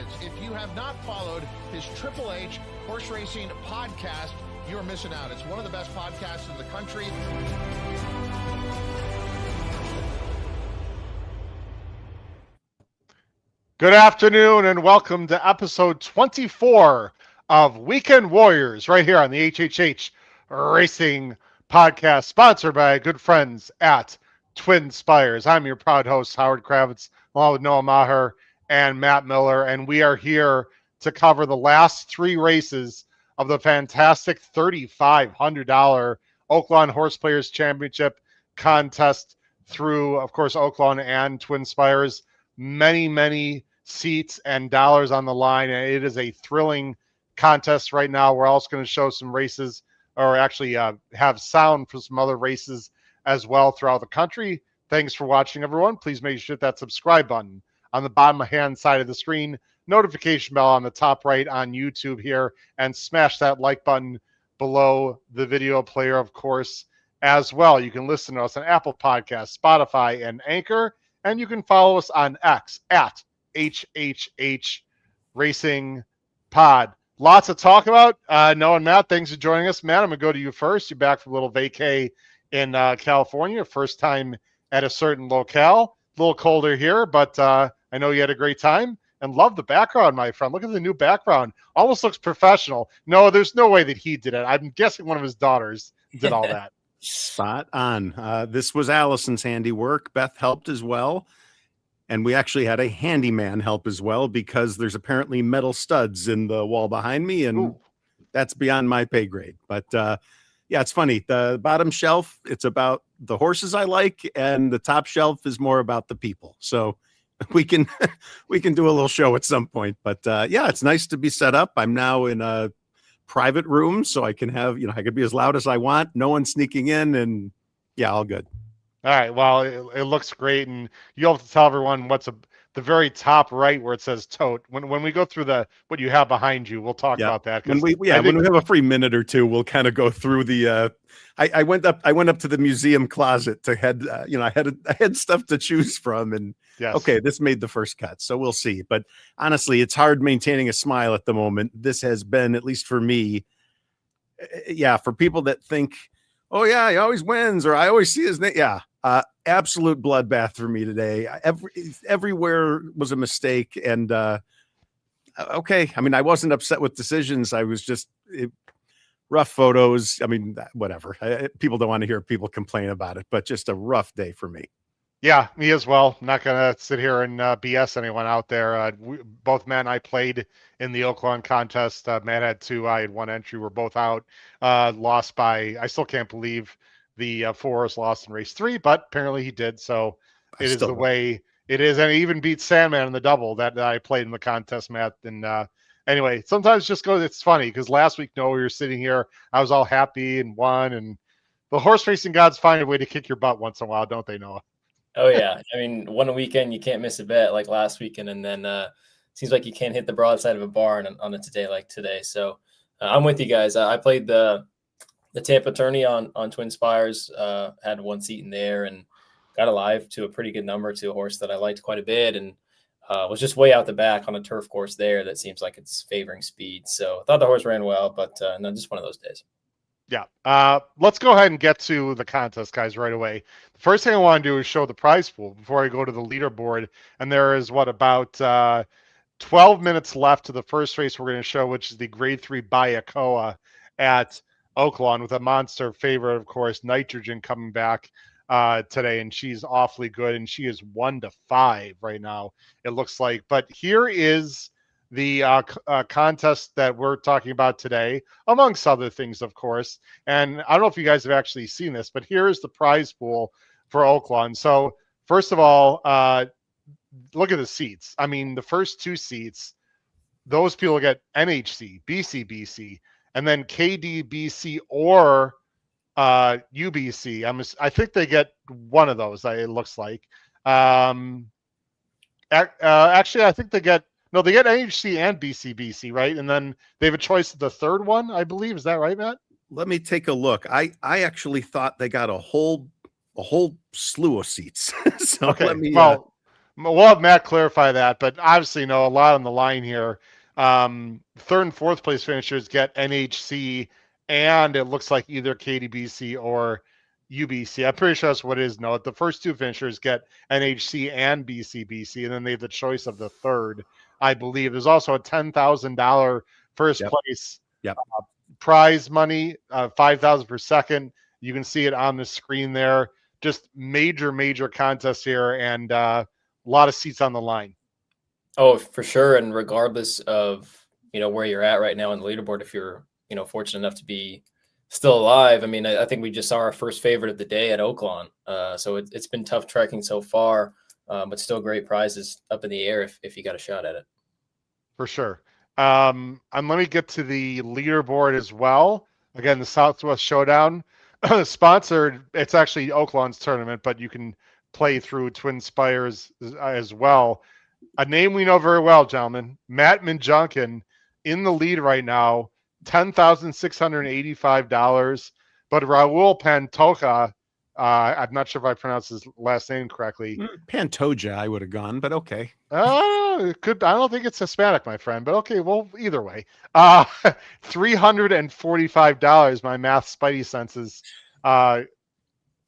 happens. If you have not followed his Triple H horse racing podcast, you're missing out. It's one of the best podcasts in the country. Good afternoon and welcome to episode 24 of Weekend Warriors right here on the HHH Racing Podcast, sponsored by good friends at TwinSpires. I'm your proud host, Howard Kravitz, along with Noah Maher and Matt Miller, and we are here to cover the last three races of the fantastic $3,500 Oaklawn Horse Players Championship contest through, of course, Oaklawn and TwinSpires. Many seats and dollars on the line, and it is a thrilling contest right now. We're also going to show some races, or actually have sound for some other races as well throughout the country. Thanks for watching, everyone. Please make sure to hit that subscribe button on the bottom hand side of the screen, notification bell on the top right on YouTube here, and smash that like button below the video player, of course, as well. You can listen to us on Apple Podcasts, Spotify, and Anchor, and you can follow us on X at HHH Racing Pod. Lots to talk about. Noah and Matt, thanks for joining us. Matt, I'm going to go to you first. You're back from a little vacay in California, first time at a certain locale. A little colder here, but I know you had a great time and love the background, my friend. Look at the new background. Almost looks professional. No, there's no way that he did it. I'm guessing one of his daughters did all that. Spot on. This was Allison's handiwork. Beth helped as well. And we actually had a handyman help as well, because there's apparently metal studs in the wall behind me, and that's beyond my pay grade. But yeah, it's funny. The bottom shelf, it's about the horses I like, and the top shelf is more about the people. So we can do a little show at some point. But yeah, it's nice to be set up. I'm now in a private room, so I can have, I could be as loud as I want. No one sneaking in, and yeah, all good. All right. Well, it looks great, and you'll have to tell everyone what's the very top right where it says tote. When we go through what you have behind you, we'll talk about that. When we have a free minute or two, we'll kind of go through the. I went up to the museum closet to head. I had stuff to choose from, and yes. Okay, this made the first cut, so we'll see. But honestly, it's hard maintaining a smile at the moment. This has been, at least for me. Yeah, for people that think, oh yeah, he always wins, or I always see his name. Yeah. Absolute bloodbath for me today. Everywhere was a mistake, and okay. I mean, I wasn't upset with decisions. I was just rough photos. I mean, whatever. People don't want to hear people complain about it, but just a rough day for me. Yeah, me as well. I'm not gonna sit here and BS anyone out there. Both Matt and I played in the Oaklawn contest. Matt had 2. I had 1 entry. We're both out. Lost by. I still can't believe the 4-horse lost in race 3, but apparently he did. So it is the way it is, and he even beat Sandman in the double that I played in the contest, Matt. And anyway, sometimes just go. It's funny because last week, Noah, we were sitting here. I was all happy and won, and the horse racing gods find a way to kick your butt once in a while, don't they, Noah? Oh yeah, I mean, one weekend you can't miss a bet like last weekend, and then seems like you can't hit the broadside of a barn on a today like today. So I'm with you guys. I played the Tampa tourney on TwinSpires, had 1 seat in there, and got alive to a pretty good number to a horse that I liked quite a bit, and was just way out the back on a turf course there that seems like it's favoring speed. So I thought the horse ran well, but no, just one of those days. Yeah. Let's go ahead and get to the contest, guys, right away. The first thing I want to do is show the prize pool before I go to the leaderboard. And there is about 12 minutes left to the first race we're going to show, which is the Grade 3 Bayakoa at Oaklawn, with a monster favorite, of course, Nitrogen, coming back today, and she's awfully good, and she is 1-5 right now, it looks like. But here is the contest that we're talking about today, amongst other things, of course. And I don't know if you guys have actually seen this, but here is the prize pool for Oaklawn. So first of all, look at the seats. I mean, the first 2 seats, those people get NHC, BCBC, and then KDBC or UBC. I think they get one of those, it looks like. Actually, I think they get NHC and BCBC, right? And then they have a choice of the third one, I believe. Is that right, Matt? Let me take a look. I actually thought they got a whole slew of seats. So okay. let me. Well, We'll have Matt clarify that, but obviously, a lot on the line here. Third and fourth place finishers get NHC, and it looks like either KDBC or UBC. I'm pretty sure that's what it is. No, the first two finishers get NHC and BCBC, and then they have the choice of the third, I believe. There's also a $10,000 first place prize money, $5,000 per second. You can see it on the screen there. Just major contest here, and a lot of seats on the line. Oh, for sure. And regardless of, where you're at right now on the leaderboard, if you're, fortunate enough to be still alive, I mean, I think we just saw our first favorite of the day at Oaklawn. So it's been tough trekking so far, but still great prizes up in the air if you got a shot at it. For sure. And let me get to the leaderboard as well. Again, the Southwest Showdown sponsored. It's actually Oaklawn's tournament, but you can play through TwinSpires as well. A name we know very well, gentlemen. Matt Minjunkin in the lead right now, $10,685. But Raul Pantoja, I'm not sure if I pronounced his last name correctly. Pantoja, I would have gone, but okay. It could. I don't think it's Hispanic, my friend, but okay. Well, either way, $345. My math spidey senses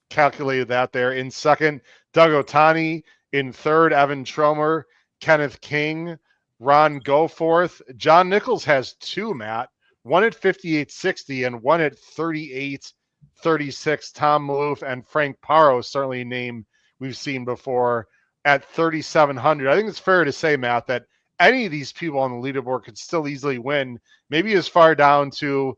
calculated that there. In second, Doug Otani. In third, Evan Tromer, Kenneth King, Ron Goforth. John Nichols has two, Matt. One at 58.60 and one at 38.36. Tom Maloof and Frank Paro, certainly a name we've seen before, at 3,700. I think it's fair to say, Matt, that any of these people on the leaderboard could still easily win. Maybe as far down to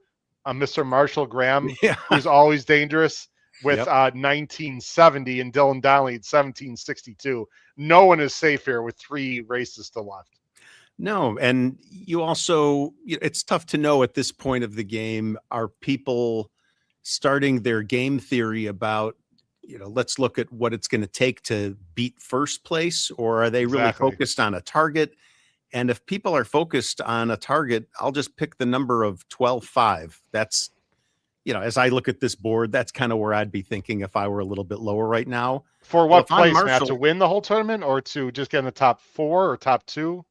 Mr. Marshall Graham, who's always dangerous, with 1970, and Dylan Donnelly at 1762. No one is safe here with 3 races still left. No, and you also, it's tough to know at this point of the game, are people starting their game theory about, let's look at what it's going to take to beat first place, or are they really focused on a target? And if people are focused on a target, I'll just pick the number of 12.5. That's, as I look at this board, that's kind of where I'd be thinking if I were a little bit lower right now. For what place, Matt? To win the whole tournament, or to just get in the top 4 or top 2?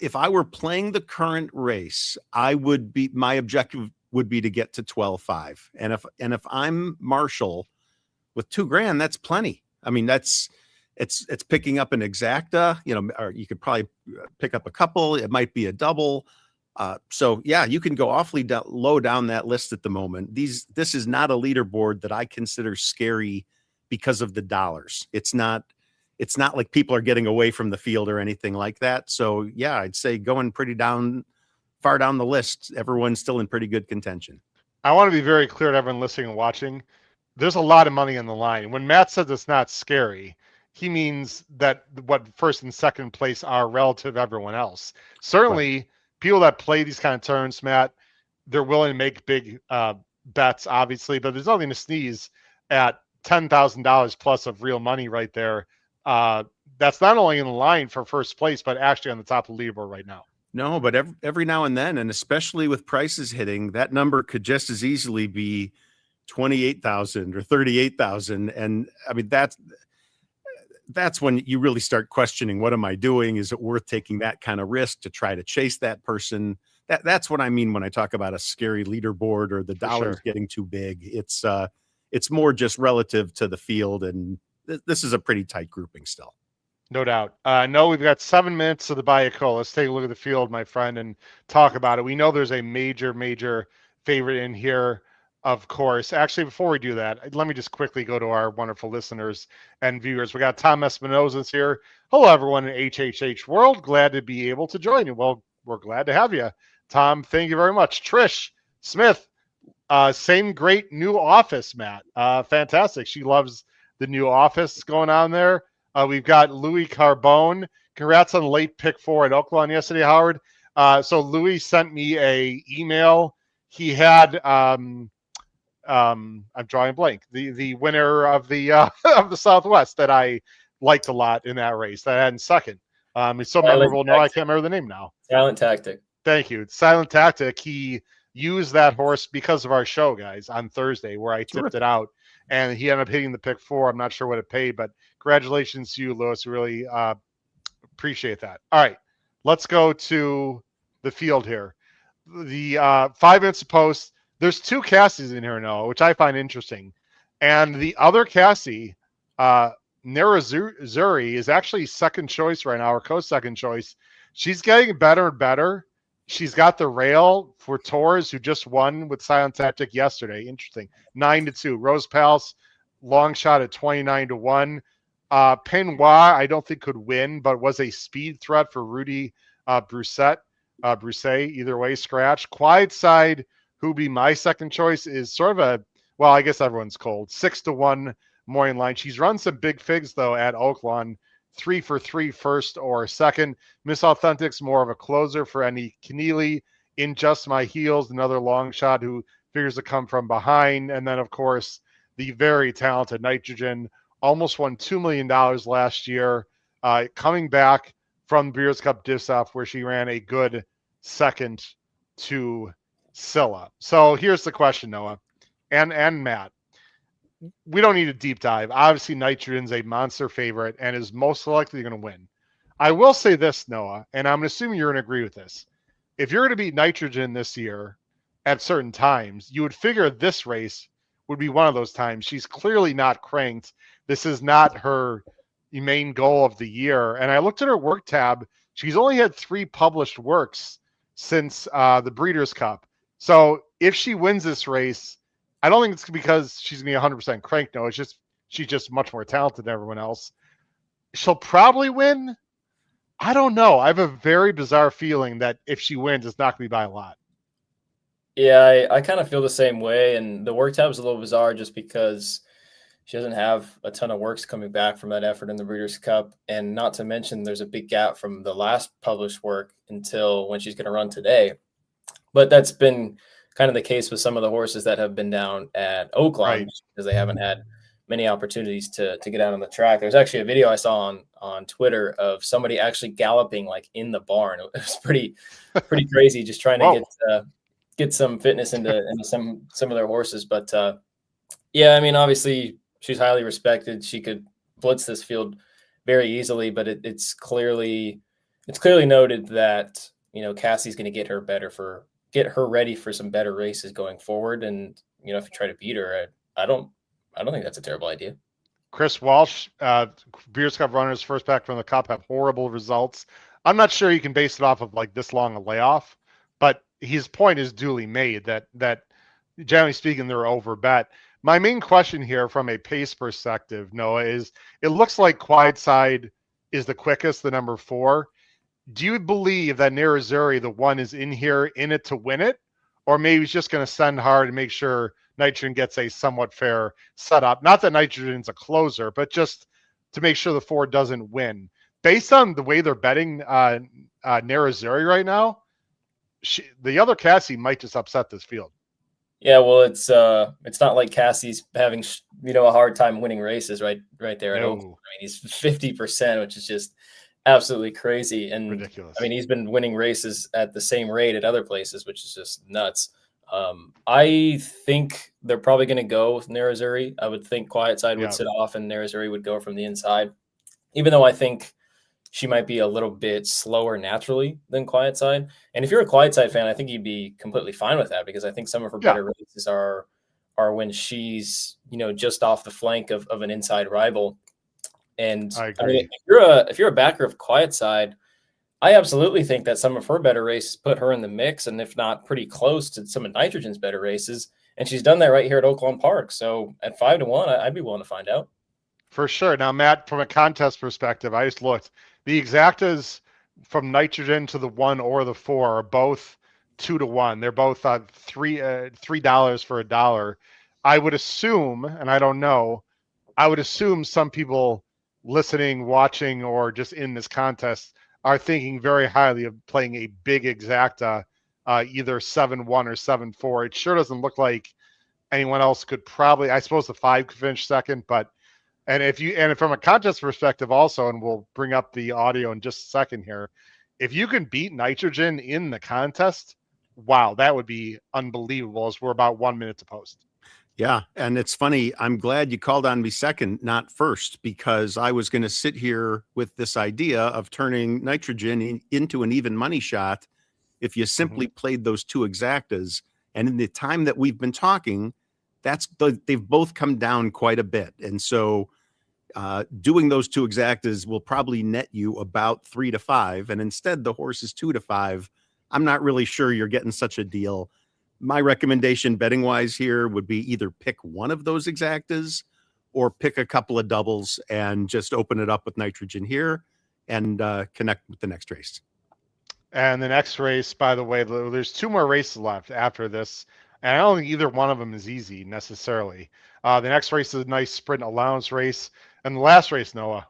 If I were playing the current race, my objective would be to get to 12.5. And if I'm Marshall with $2,000, that's plenty. I mean, it's picking up an exacta, or you could probably pick up a couple. It might be a double. So yeah, you can go awfully low down that list at the moment. This is not a leaderboard that I consider scary because of the dollars. It's not like people are getting away from the field or anything like that. So yeah, I'd say going pretty far down the list, everyone's still in pretty good contention. I want to be very clear to everyone listening and watching. There's a lot of money on the line. When Matt says it's not scary, he means that what first and second place are relative to everyone else. Certainly, people that play these kind of tournaments, Matt, they're willing to make big bets, obviously, but there's nothing to sneeze at. $10,000 plus of real money right there. That's not only in the line for first place, but actually on the top of the leaderboard right now. No, but every now and then, and especially with prices hitting, that number could just as easily be 28,000 or 38,000. And I mean, that's when you really start questioning, what am I doing? Is it worth taking that kind of risk to try to chase that person? That's what I mean when I talk about a scary leaderboard or the dollars getting too big. It's more just relative to the field, and this is a pretty tight grouping still. No doubt. No, we've got 7 minutes of the Bayakoa. Let's take a look at the field, my friend, and talk about it. We know there's a major favorite in here, of course. Actually, before we do that, let me just quickly go to our wonderful listeners and viewers. We got Tom Espinosa's here. Hello, everyone in HHH world. Glad to be able to join you. Well, we're glad to have you, Tom. Thank you very much. Trish Smith, same great new office, Matt. Fantastic. She loves the new office going on there. We've got Louis Carbone. Congrats on the late pick 4 at Oaklawn yesterday, Howard. So Louis sent me a email. He had I'm drawing a blank. The winner of the of the Southwest that I liked a lot in that race that I had in second. It's so memorable. No, I can't remember the name now. Silent Tactic. Thank you. Silent Tactic. He used that horse because of our show, guys, on Thursday, where I tipped it out, and he ended up hitting the pick 4. I'm not sure what it paid, but congratulations to you, Lewis. Really appreciate that. All right, let's go to the field here. The 5 minutes of post. There's 2 Cassies in here, Noah, which I find interesting. And the other Cassie, Narazuri, is actually second choice right now, or co-second choice. She's getting better and better. She's got the rail for Torres, who just won with Silent Tactic yesterday. Interesting. 9-2. Rose Palace, long shot at 29-1. Penoir, I don't think could win, but was a speed threat for Rudy Broussais. Either way, scratch. Quiet Side, who be my second choice, is sort of a, well, I guess everyone's cold. 6-1 morning line. She's run some big figs, though, at Oaklawn. 3 for 3 first or second. Miss Authentic's more of a closer for Annie Keneally. In Just My Heels, another long shot who figures to come from behind. And then, of course, the very talented Nitrogen, almost won $2 million last year, coming back from Breeders' Cup Diff-Off, where she ran a good second to Scylla. So here's the question, Noah and Matt. We don't need a deep dive. Obviously, Nitrogen's a monster favorite and is most likely going to win. I will say this, Noah, and I'm assuming you're going to agree with this. If you're going to beat Nitrogen this year at certain times, you would figure this race would be one of those times. She's clearly not cranked. This is not her main goal of the year. And I looked at her work tab. She's only had 3 published works since the Breeders' Cup. So if she wins this race, I don't think it's because she's going to be 100% cranked. No, it's just she's just much more talented than everyone else. She'll probably win. I don't know. I have a very bizarre feeling that if she wins, it's not going to be by a lot. Yeah, I kind of feel the same way. And the work tab is a little bizarre just because she doesn't have a ton of works coming back from that effort in the Breeders' Cup. And not to mention, there's a big gap from the last published work until when she's going to run today. But that's been kind of the case with some of the horses that have been down at Oaklawn, right, because they haven't had many opportunities to get out on the track. There's actually a video I saw on Twitter of somebody actually galloping like in the barn. It was pretty crazy, just trying to get some fitness into some of their horses. But yeah, I mean, obviously she's highly respected. She could blitz this field very easily, but it's clearly noted that, you know, Cassie's going to get her ready for some better races going forward. And, you know, if you try to beat her, I don't think that's a terrible idea. Chris Walsh, Breeders' Cup runners first back from the Cup, have horrible results. I'm not sure you can base it off of like this long a layoff, but his point is duly made that generally speaking, they're over bet. My main question here from a pace perspective, Noah, is it looks like Quiet Side is the quickest, the number 4. Do you believe that Narazuri, the one, is in here in it to win it? Or maybe he's just going to send hard and make sure Nitrogen gets a somewhat fair setup? Not that Nitrogen's a closer, but just to make sure the 4 doesn't win. Based on the way they're betting Narazuri right now, the other Cassie might just upset this field. Yeah, well, it's not like Cassie's having a hard time winning races right there. No. I mean, he's 50%, which is just absolutely crazy and ridiculous. I mean, he's been winning races at the same rate at other places, which is just nuts. I think they're probably going to go with Narazuri. I would think Quiet Side would sit off and Narazuri would go from the inside, even though I think she might be a little bit slower naturally than Quiet Side. And if you're a Quiet Side fan, I think you'd be completely fine with that, because I think some of her better races are when she's, just off the flank of an inside rival. And I mean, if you're a backer of Quiet Side, I absolutely think that some of her better races put her in the mix, and if not pretty close to some of Nitrogen's better races. And she's done that right here at Oaklawn Park. So at 5-1, I'd be willing to find out. For sure. Now, Matt, from a contest perspective, I just looked. The exactas from Nitrogen to the 1 or the 4 are both 2-1. They're both $3 for $1. I would assume, and I don't know, some people listening, watching, or just in this contest are thinking very highly of playing a big exacta, either 7-1 or 7-4. It sure doesn't look like anyone else could probably. I suppose the 5 could finish second, but and from a contest perspective also, and we'll bring up the audio in just a second here. If you can beat Nitrogen in the contest, wow, that would be unbelievable as we're about 1 minute to post. Yeah. And it's funny. I'm glad you called on me second, not first, because I was going to sit here with this idea of turning nitrogen into an even money shot if you simply played those two exactas. And in the time that we've been talking, they've both come down quite a bit. And so doing those two exactas will probably net you about 3 to 5. And instead, the horse is 2 to 5. I'm not really sure you're getting such a deal. My recommendation betting wise here would be either pick one of those exactas or pick a couple of doubles and just open it up with nitrogen here and connect with the next race. And the next race, by the way, there's 2 more races left after this. And I don't think either one of them is easy necessarily. The next race is a nice sprint allowance race. And the last race, Noah,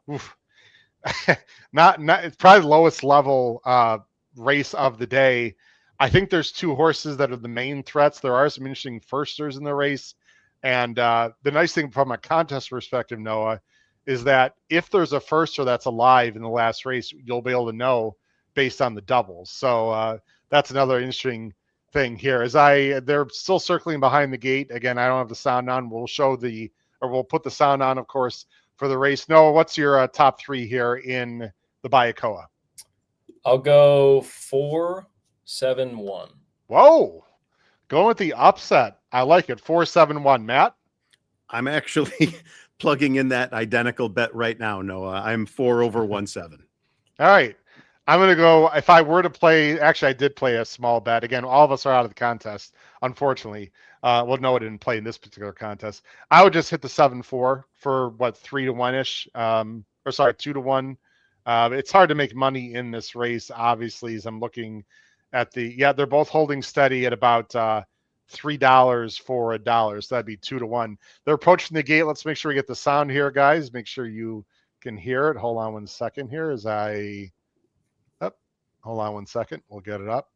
not it's probably the lowest level race of the day. I think there's 2 horses that are the main threats. There are some interesting firsters in the race. And the nice thing from a contest perspective, Noah, is that if there's a firster that's alive in the last race, you'll be able to know based on the doubles. So that's another interesting thing here. They're still circling behind the gate. Again, I don't have the sound on. We'll put the sound on, of course, for the race. Noah, what's your top 3 here in the Bayakoa? I'll go 4-7-1. Whoa, going with the upset. I like it. 4-7-1. Matt? I'm actually plugging in that identical bet right now, Noah. I'm 4/1/7. All right. I'm going to go, if I were to play, actually, I did play a small bet. Again, all of us are out of the contest, unfortunately. Well, Noah didn't play in this particular contest. I would just hit the 7-4 for, 3 to 1-ish. 2 to 1. It's hard to make money in this race, obviously, as I'm looking at they're both holding steady at about $3 for $1. So that'd be 2 to 1. They're approaching the gate. Let's make sure we get the sound here, guys. Make sure you can hear it. Hold on 1 second here hold on 1 second. We'll get it up.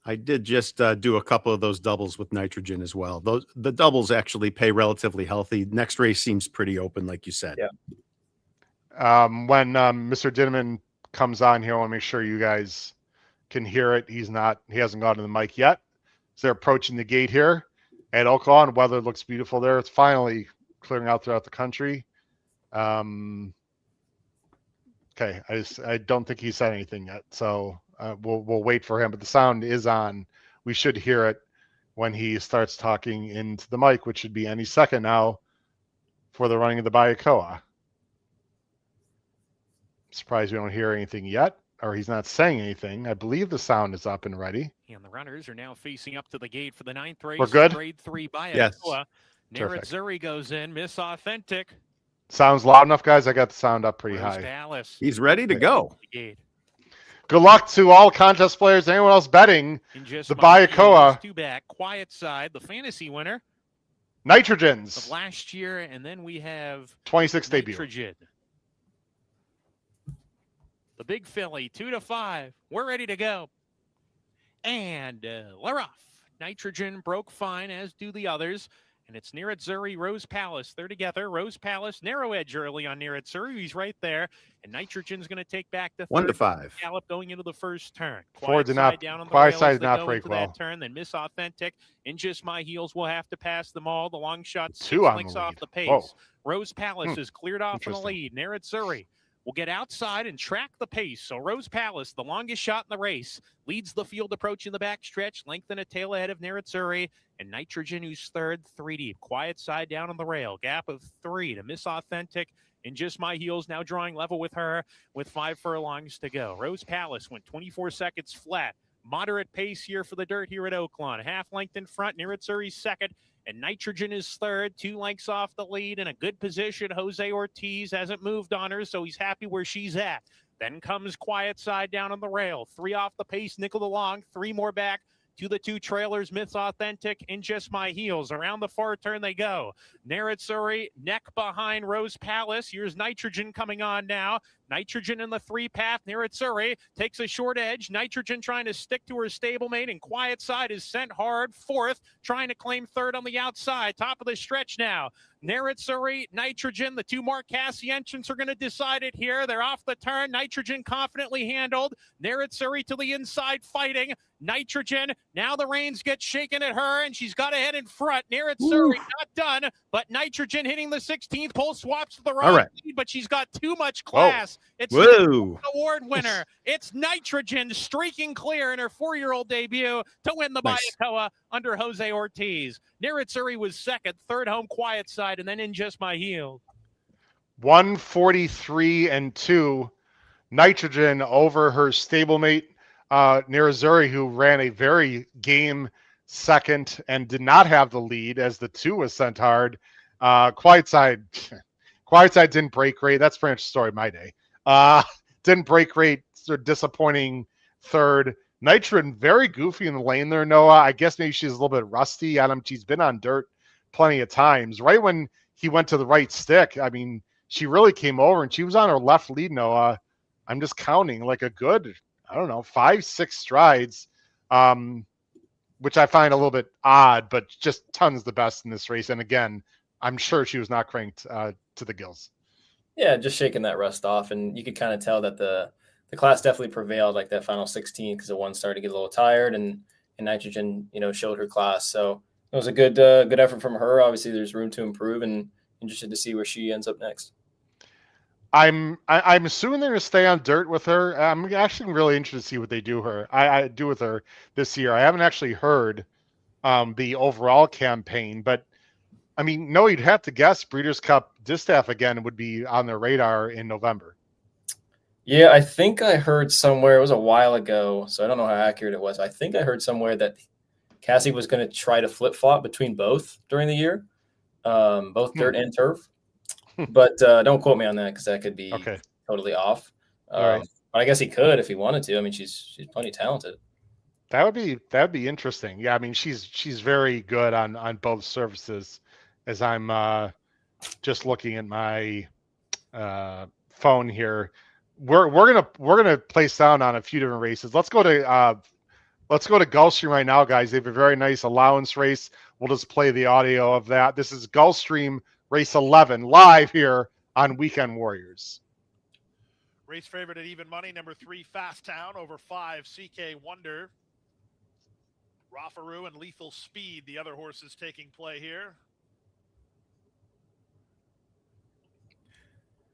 I did just do a couple of those doubles with nitrogen as well. The doubles actually pay relatively healthy. Next race seems pretty open, like you said. Yeah. When Mr. Dinneman comes on here, I want to make sure you guys can hear it. He hasn't gone to the mic yet. So they're approaching the gate here at Oaklawn. Weather looks beautiful there. It's finally clearing out throughout the country. Okay, I don't think he said anything yet, so we'll wait for him. But the sound is on. We should hear it when he starts talking into the mic, which should be any second now for the running of the Bayakoa. I'm surprised we don't hear anything yet, or he's not saying anything. I believe the sound is up and ready. And the runners are now facing up to the gate for the 9th race. We're good? Grade 3 Bayakoa. Yes. Naratzuri goes in. Miss Authentic. Sounds loud enough, guys. I got the sound up pretty Rose high. Palace. He's ready to go. Gate. Good luck to all contest players. Anyone else betting In just the my Bayakoa heels, 2 back. Quiet Side, the fantasy winner Nitrogens of last year. And then we have 26 debut. Nitrogen. The big filly, 2 to 5. We're ready to go. And we're off. Nitrogen broke fine, as do the others. And it's Naratzuri, Rose Palace. They're together. Rose Palace, narrow edge early on Naratzuri. He's right there. And Nitrogen's going to take back the 1 to third 5. gallop going into the first turn. Quiet Side side did not break well. That turn. Then Miss Authentic in Just My Heels will have to pass them all. The long shot 6 2 on links the off lead. the pace. Whoa. Rose Palace is cleared off in the Interesting. lead. Naratzuri will get outside and track the pace. So Rose Palace, the longest shot in the race, leads the field approaching the back stretch, lengthen a tail ahead of Naratzuri, and Nitrogen, who's third, 3 deep. Quiet Side down on the rail. Gap of 3 to Miss Authentic. In Just My Heels, now drawing level with her with 5 furlongs to go. Rose Palace went 24 seconds flat. Moderate pace here for the dirt here at Oaklawn. Half length in front, Naratzuri's second. And Nitrogen is third, 2 lengths off the lead in a good position. Jose Ortiz hasn't moved on her, so he's happy where she's at. Then comes Quiet Side down on the rail. 3 off the pace, nickel along, 3 more back to the 2 trailers, Miss Authentic in Just My Heels. Around the far turn they go. Naratzuri, neck behind Rose Palace. Here's Nitrogen coming on now. Nitrogen in the 3-path near Atsuri. Takes a short edge. Nitrogen trying to stick to her stablemate, and Quiet Side is sent hard. 4th, trying to claim 3rd on the outside. Top of the stretch now. Naritsuri, Nitrogen, the 2 Mark Cassie entrants are going to decide it here. They're off the turn. Nitrogen confidently handled. Naritsuri to the inside fighting. Nitrogen, now the reins get shaken at her, and she's got to head in front. Naritsuri not done, but Nitrogen hitting the 16th pole, swaps to the right, lead, but she's got too much class. It's the award winner. It's Nitrogen streaking clear in her 4-year-old debut to win the Bayakoa under Jose Ortiz. Naritsuri was 2nd, 3rd home Quiet Side, and then In Just My Heels. 143-2. Nitrogen over her stablemate, Naritsuri, who ran a very game 2nd and did not have the lead as the 2 was sent hard. Quiet Side didn't break great. That's pretty much the story of my day. Didn't break great. Disappointing 3rd. Nitrogen very goofy in the lane there, Noah. I guess maybe she's a little bit rusty on him. She's been on dirt plenty of times. Right when he went to the right stick, I mean, she really came over, and she was on her left lead, Noah. I'm just counting like a good, 5-6 strides, which I find a little bit odd, but just tons the best in this race. And again, I'm sure she was not cranked to the gills. Yeah, just shaking that rust off. And you could kind of tell that the class definitely prevailed, like that final 16, because the one started to get a little tired, and Nitrogen, showed her class. So it was a good effort from her. Obviously, there's room to improve, and interested to see where she ends up next. I'm assuming they're going to stay on dirt with her. I'm actually really interested to see what they do with her this year. I haven't actually heard the overall campaign, but I mean, no, you'd have to guess Breeders' Cup Distaff again would be on their radar in November. Yeah, I think I heard somewhere, it was a while ago, so I don't know how accurate it was. I think I heard somewhere that Cassie was going to try to flip-flop between both during the year, both dirt and turf. But don't quote me on that, because that could be totally off. But I guess he could if he wanted to. I mean, she's plenty talented. That would be interesting. Yeah, I mean, she's very good on both surfaces. As I'm just looking at my phone here, we're gonna place down on a few different races. Let's go to Gulfstream right now, guys. They have a very nice allowance race. We'll just play the audio of that. This is Gulfstream Race 11 live here on Weekend Warriors. Race favorite at even money, number 3, Fast Town, over 5, CK Wonder. Rafaru and Lethal Speed, the other horses taking play here.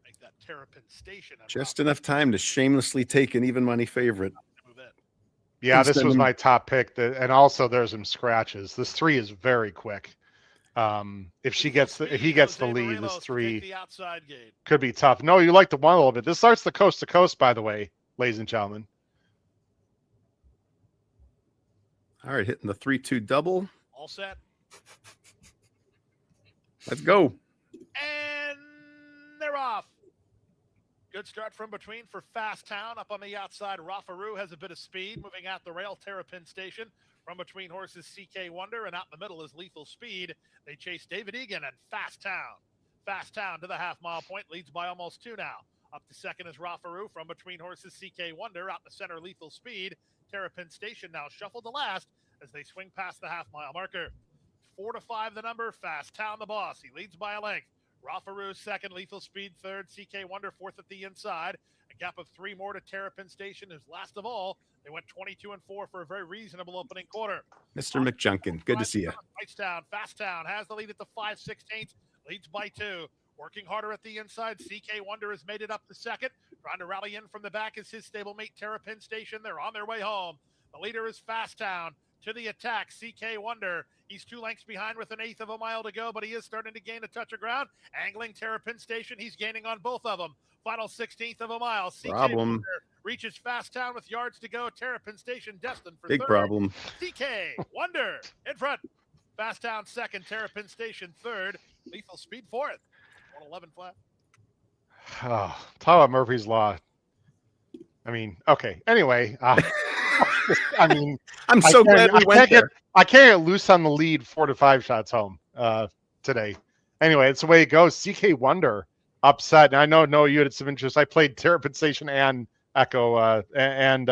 Make that Terrapin Station. Just enough time to shamelessly take an even money favorite. Yeah, this was my top pick. And also there's some scratches. This 3 is very quick. If he gets the lead, this 3 could be tough. No, you like the 1 a little bit. This starts the coast to coast, by the way, ladies and gentlemen. All right, hitting the 3-2 double. All set. Let's go. And they're off. Good start from between for Fast Town. Up on the outside, Rafaru has a bit of speed. Moving out the rail, Terrapin Station. From between horses, CK Wonder, and out in the middle is Lethal Speed. They chase David Egan and Fast Town. Fast Town to the half-mile point, leads by almost 2 now. Up to second is Rafaru. From between horses, CK Wonder. Out in the center, Lethal Speed. Terrapin Station now shuffled to last as they swing past the half-mile marker. 4 to 5 the number, Fast Town the boss. He leads by a length. Rafaru second, Lethal Speed third, CK Wonder fourth at the inside. A gap of 3 more to Terrapin Station is last of all. They went 22-4 for a very reasonable opening quarter. Mr. McJunkin, good to see you. Fast Town has the lead at the 5/16, leads by 2. Working harder at the inside, CK Wonder has made it up to second. Trying to rally in from the back is his stablemate Terrapin Station. They're on their way home. The leader is Fast Town. To the attack, CK Wonder. He's 2 lengths behind with 1/8 of a mile to go, but he is starting to gain a touch of ground. Angling Terrapin Station, he's gaining on both of them. Final 16th of a mile. CK Wonder reaches Fast Town with yards to go. Terrapin Station destined for big third. Problem. CK Wonder in front. Fast Town second. Terrapin Station third. Lethal Speed fourth. 111 flat. Oh, talk about Murphy's Law. I mean, okay. Anyway, I mean, I'm so glad we went there. I can't get loose on the lead 4 to 5 shots home today. Anyway, it's the way it goes. CK Wonder upset. And I know you had some interest. I played Terrapin Station and Echo and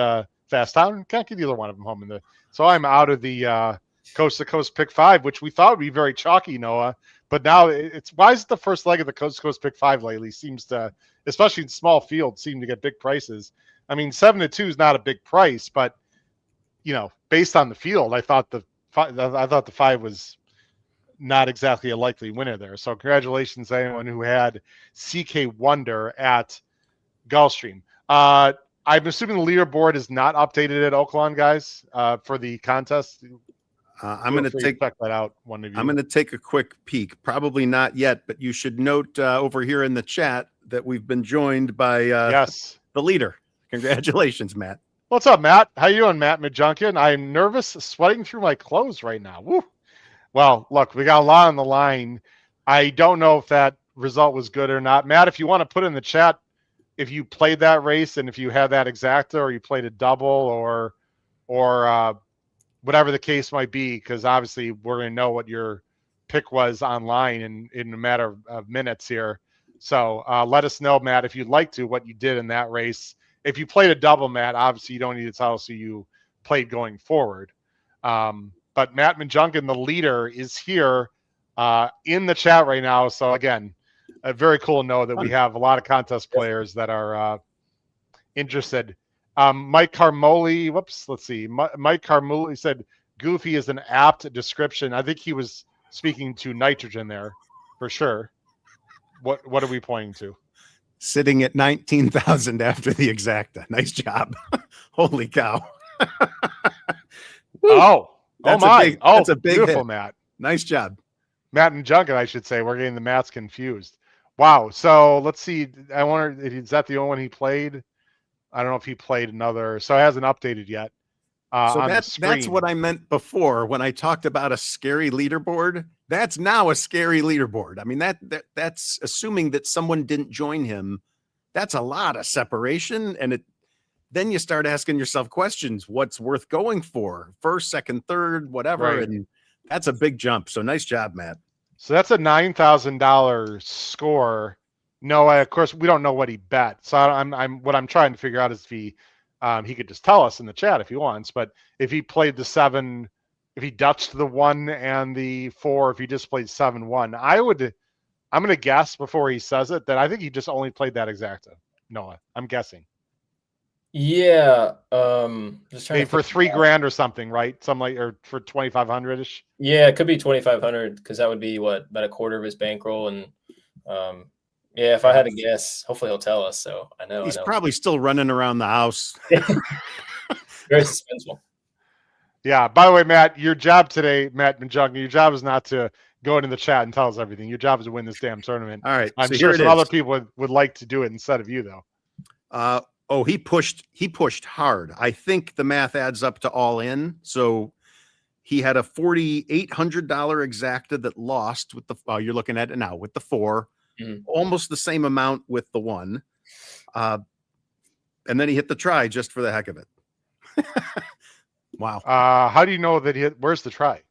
Fast Town. Can't get either one of them home so I'm out of the coast to coast pick 5, which we thought would be very chalky, Noah. But now why is it the first leg of the coast to coast pick 5 lately seems to, especially in small fields, seem to get big prices. I mean, 7-2 is not a big price, but based on the field, I thought the 5 was not exactly a likely winner there. So congratulations to anyone who had CK Wonder at Gulfstream. I'm assuming the leaderboard is not updated at Oaklawn, guys, for the contest. I'm going to check that out. One of you. I'm going to take a quick peek. Probably not yet, but you should note over here in the chat that we've been joined by yes, the leader. Congratulations, Matt. What's up, Matt? How you doing, Matt Majunkin? I'm nervous, sweating through my clothes right now. Woo. Well, look, we got a lot on the line. I don't know if that result was good or not. Matt, if you want to put in the chat if you played that race and if you had that exacta or you played a double or whatever the case might be, because obviously we're going to know what your pick was online in a matter of minutes here. So let us know, Matt, if you'd like to, what you did in that race. If you played a double, Matt, obviously you don't need to tell us who you played going forward. But Matt Majunkin, the leader, is here in the chat right now. So again, very cool to know that we have a lot of contest players that are interested. Mike Carmoli, let's see. Mike Carmoli said Goofy is an apt description. I think he was speaking to nitrogen there for sure. What are we pointing to? Sitting at 19,000 after the exacta. Nice job. Holy cow. That's a big beautiful hit. Matt. Nice job. Matt and Junkin, I should say. We're getting the Matts confused. Wow. So let's see. I wonder, is that the only one he played? I don't know if he played another. So it hasn't updated yet. So that's what I meant before when I talked about a scary leaderboard. That's now a scary leaderboard. I mean, that's assuming that someone didn't join him. That's a lot of separation. And then you start asking yourself questions. What's worth going for? First, second, third, whatever. Right. And that's a big jump. So nice job, Matt. So that's a $9,000 score. No, of course we don't know what he bet. So what I'm trying to figure out is if he could just tell us in the chat if he wants. But if he played the 7, if he dutched the 1 and the 4, if he just played 7-1, I'm going to guess before he says it that I think he just only played that exacta. Noah, I'm guessing. Yeah. Just trying for $3,000 or something, right? Or for 2,500 ish. Yeah, it could be 2,500 because that would be about a quarter of his bankroll. And yeah, if I had to guess, hopefully he'll tell us. So I know he's probably still running around the house. Very suspenseful. Yeah. By the way, Matt, your job today, Matt Majunkin, your job is not to go into the chat and tell us everything. Your job is to win this damn tournament. All right. I'm sure some other people would like to do it instead of you, though. He pushed hard. I think the math adds up to all in. So he had a $4,800 exacta that lost with you're looking at it now with the 4, almost the same amount with the 1. And then he hit the try just for the heck of it. Wow. How do you know that where's the try?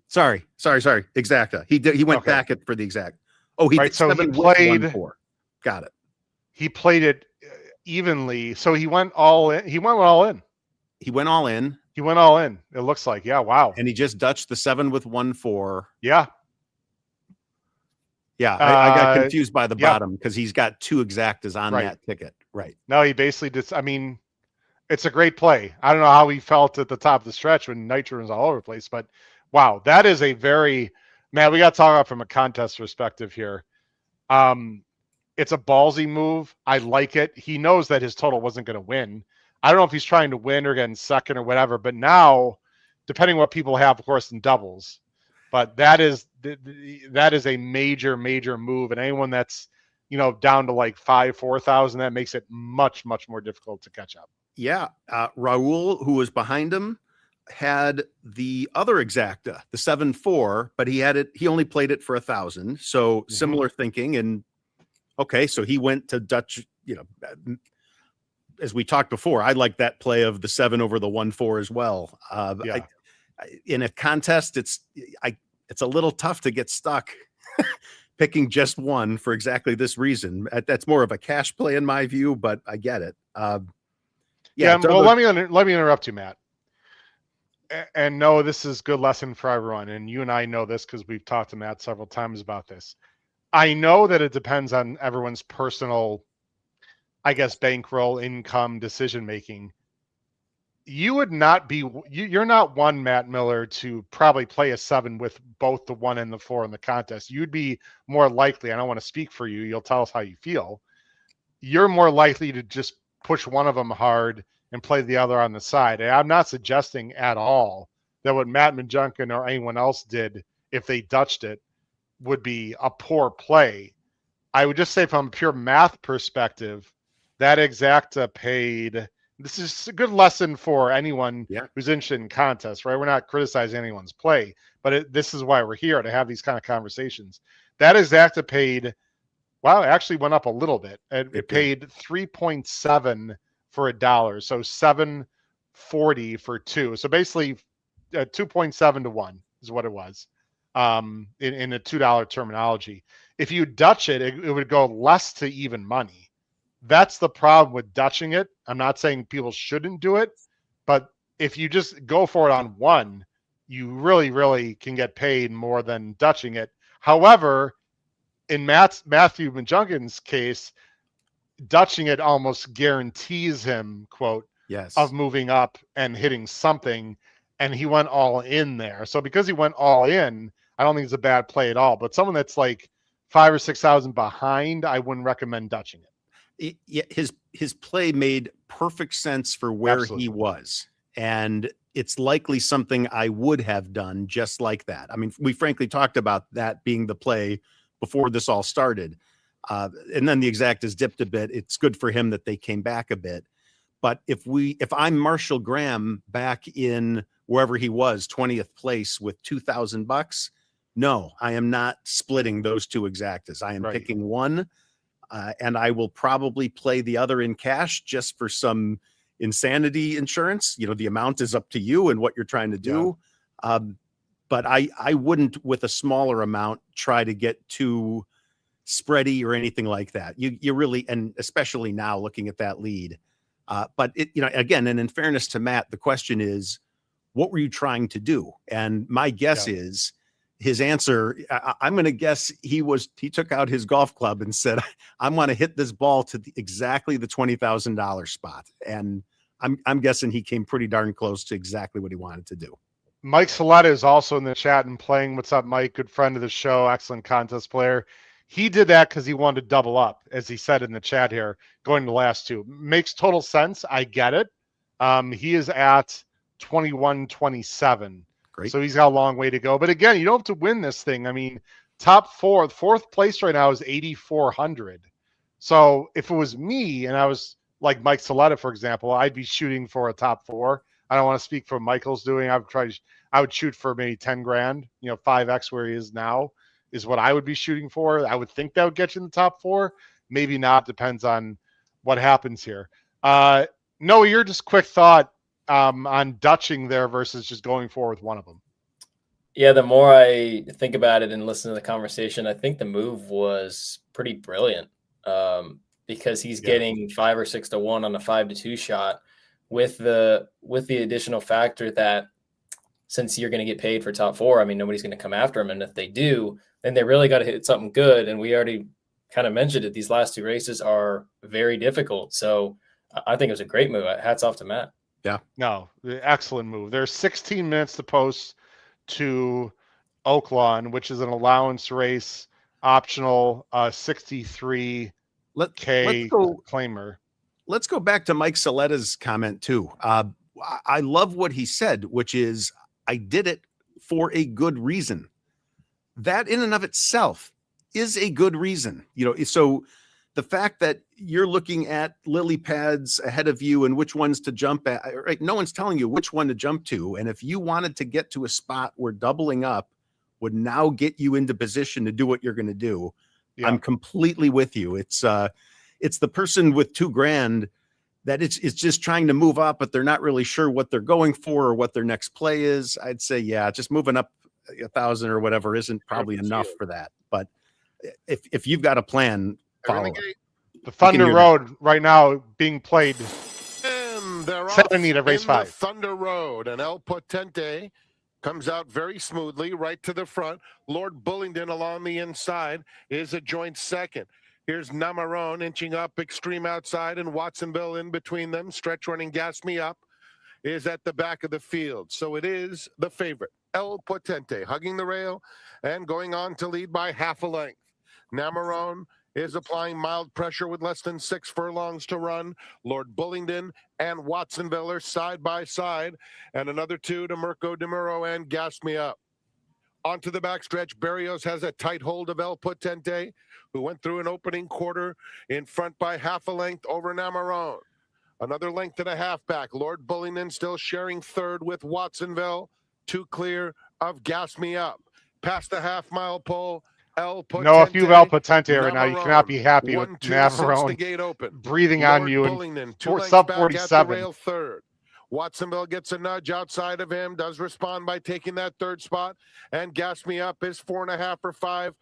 Sorry. Exacta. He went back for the exact. Oh, he so he played 4. Got it. He played it evenly. So he went all in. He went all in. It looks like, yeah. Wow. And he just dutched the 7 with 1-4. Yeah. Yeah. I got confused by the bottom because he's got 2 exactas on that ticket. Right. No, he basically just, I mean, it's a great play. I don't know how he felt at the top of the stretch when Nitro was all over the place, but wow, that is we got to talk about from a contest perspective here. It's a ballsy move. I like it. He knows that his total wasn't going to win. I don't know if he's trying to win or get in second or whatever, but now, depending what people have, of course, in doubles, but that is a major, major move. And anyone that's, down to like 4,000, that makes it much, much more difficult to catch up. Yeah. Raul, who was behind him, had the other exacta, the 7-4, but he only played it for 1,000. So similar thinking. And okay, so he went to Dutch, as we talked before, I like that play of the 7 over the 1-4 as well. In a contest, it's a little tough to get stuck picking just one for exactly this reason. That's more of a cash play in my view, but I get it. Well, let me interrupt you, Matt. And no, this is good lesson for everyone. And you and I know this because we've talked to Matt several times about this. I know that it depends on everyone's personal, I guess, bankroll, income, decision making. You would not be, you're not one, Matt Miller, to probably play a 7 with both the 1 and the 4 in the contest. You'd be more likely, I don't want to speak for you, you'll tell us how you feel. You're more likely to just push one of them hard and play the other on the side. And I'm not suggesting at all that what Matt Majunkin or anyone else did, if they Dutched it, would be a poor play. I would just say from a pure math perspective, that exacta paid. This is a good lesson for anyone who's interested in contests, right? We're not criticizing anyone's play, but this is why we're here, to have these kind of conversations. That exacta paid, wow, it actually went up a little bit. It paid 3.7 for $1, so 7.40 for 2. So basically 2.7 to 1 is what it was in a $2 terminology. If you Dutch it, it would go less to even money. That's the problem with Dutching it. I'm not saying people shouldn't do it, but if you just go for it on 1, you really, really can get paid more than Dutching it. However, in Matthew Majunkin's case, Dutching it almost guarantees him, quote, of moving up and hitting something, and he went all in there. So because he went all in, I don't think it's a bad play at all. But someone that's like 5,000 or 6,000 behind, I wouldn't recommend Dutching it. His play made perfect sense for where he was, and it's likely something I would have done just like that. I mean, we frankly talked about that being the play before this all started, and then the exactas dipped a bit. It's good for him that they came back a bit, but if I'm Marshall Graham back in wherever he was, 20th place with $2,000, no, I am not splitting those two exactas. I am picking one. And I will probably play the other in cash just for some insanity insurance. You know, the amount is up to you and what you're trying to do. But I wouldn't, with a smaller amount, try to get too spready or anything like that. You really, and especially now looking at that lead. But again, and in fairness to Matt, the question is, what were you trying to do? And my guess is, his answer, I'm going to guess he took out his golf club and said, I want to hit this ball to exactly the $20,000 spot. And I'm guessing he came pretty darn close to exactly what he wanted to do. Mike Saletta is also in the chat and playing. What's up, Mike? Good friend of the show. Excellent contest player. He did that because he wanted to double up, as he said in the chat here, going to the last 2. Makes total sense. I get it. He is at 21-27. So he's got a long way to go. But again, you don't have to win this thing. I mean, top 4, 4th place right now is 8,400. So if it was me and I was like Mike Saletta, for example, I'd be shooting for a top 4. I don't want to speak for what Michael's doing. I would shoot for maybe 10 grand, 5X where he is now is what I would be shooting for. I would think that would get you in the top 4. Maybe not. Depends on what happens here. Noah, your just quick thought on Dutching there versus just going forward with one of them. Yeah, the more I think about it and listen to the conversation, I think the move was pretty brilliant because he's getting 5 or 6 to 1 on a 5 to 2 shot with the additional factor that since you're going to get paid for top 4, I mean, nobody's going to come after him. And if they do, then they really got to hit something good. And we already kind of mentioned it. These last 2 races are very difficult. So I think it was a great move. Hats off to Matt. Yeah. No, excellent move. There's 16 minutes to post to Oaklawn, which is an allowance race, optional 63K claimer. Let's go back to Mike Saletta's comment too. I love what he said, which is, I did it for a good reason. That in and of itself is a good reason. So the fact that you're looking at lily pads ahead of you and which ones to jump at, right? No one's telling you which one to jump to. And if you wanted to get to a spot where doubling up would now get you into position to do what you're going to do, I'm completely with you. It's the person with $2,000 that it's just trying to move up, but they're not really sure what they're going for or what their next play is. I'd say, just moving up 1,000 or whatever isn't probably enough for that. But if you've got a plan, follow it. The Thunder hear Road right now being played. And they're Santa off Anita, race in 5. the Thunder Road, and El Potente comes out very smoothly right to the front. Lord Bullingdon along the inside is a joint second. Here's Namarone inching up extreme outside, and Watsonville in between them. Stretch running Gas Me Up is at the back of the field. So it is the favorite, El Potente, hugging the rail and going on to lead by half a length. Namarone is applying mild pressure with less than 6 furlongs to run. Lord Bullingdon and Watsonville are side by side, and another 2 to Mirko DeMuro and Gas Me Up. Onto the backstretch, Barrios has a tight hold of El Potente, who went through an opening quarter in front by half a length over Namarone. Another length and a half back. Lord Bullingdon still sharing third with Watsonville. 2 clear of Gas Me Up. Past the half-mile pole, El Potente. No, if you have El Potente right now, you Namarone, cannot be happy with 1-2 since the Navarone gate open. breathing Lord on you Bullingdon, and 2 lengths sub back at the 47. rail third. Watsonville gets a nudge outside of him, does respond by taking that third spot, and Gas Me Up is 4.5 or 5.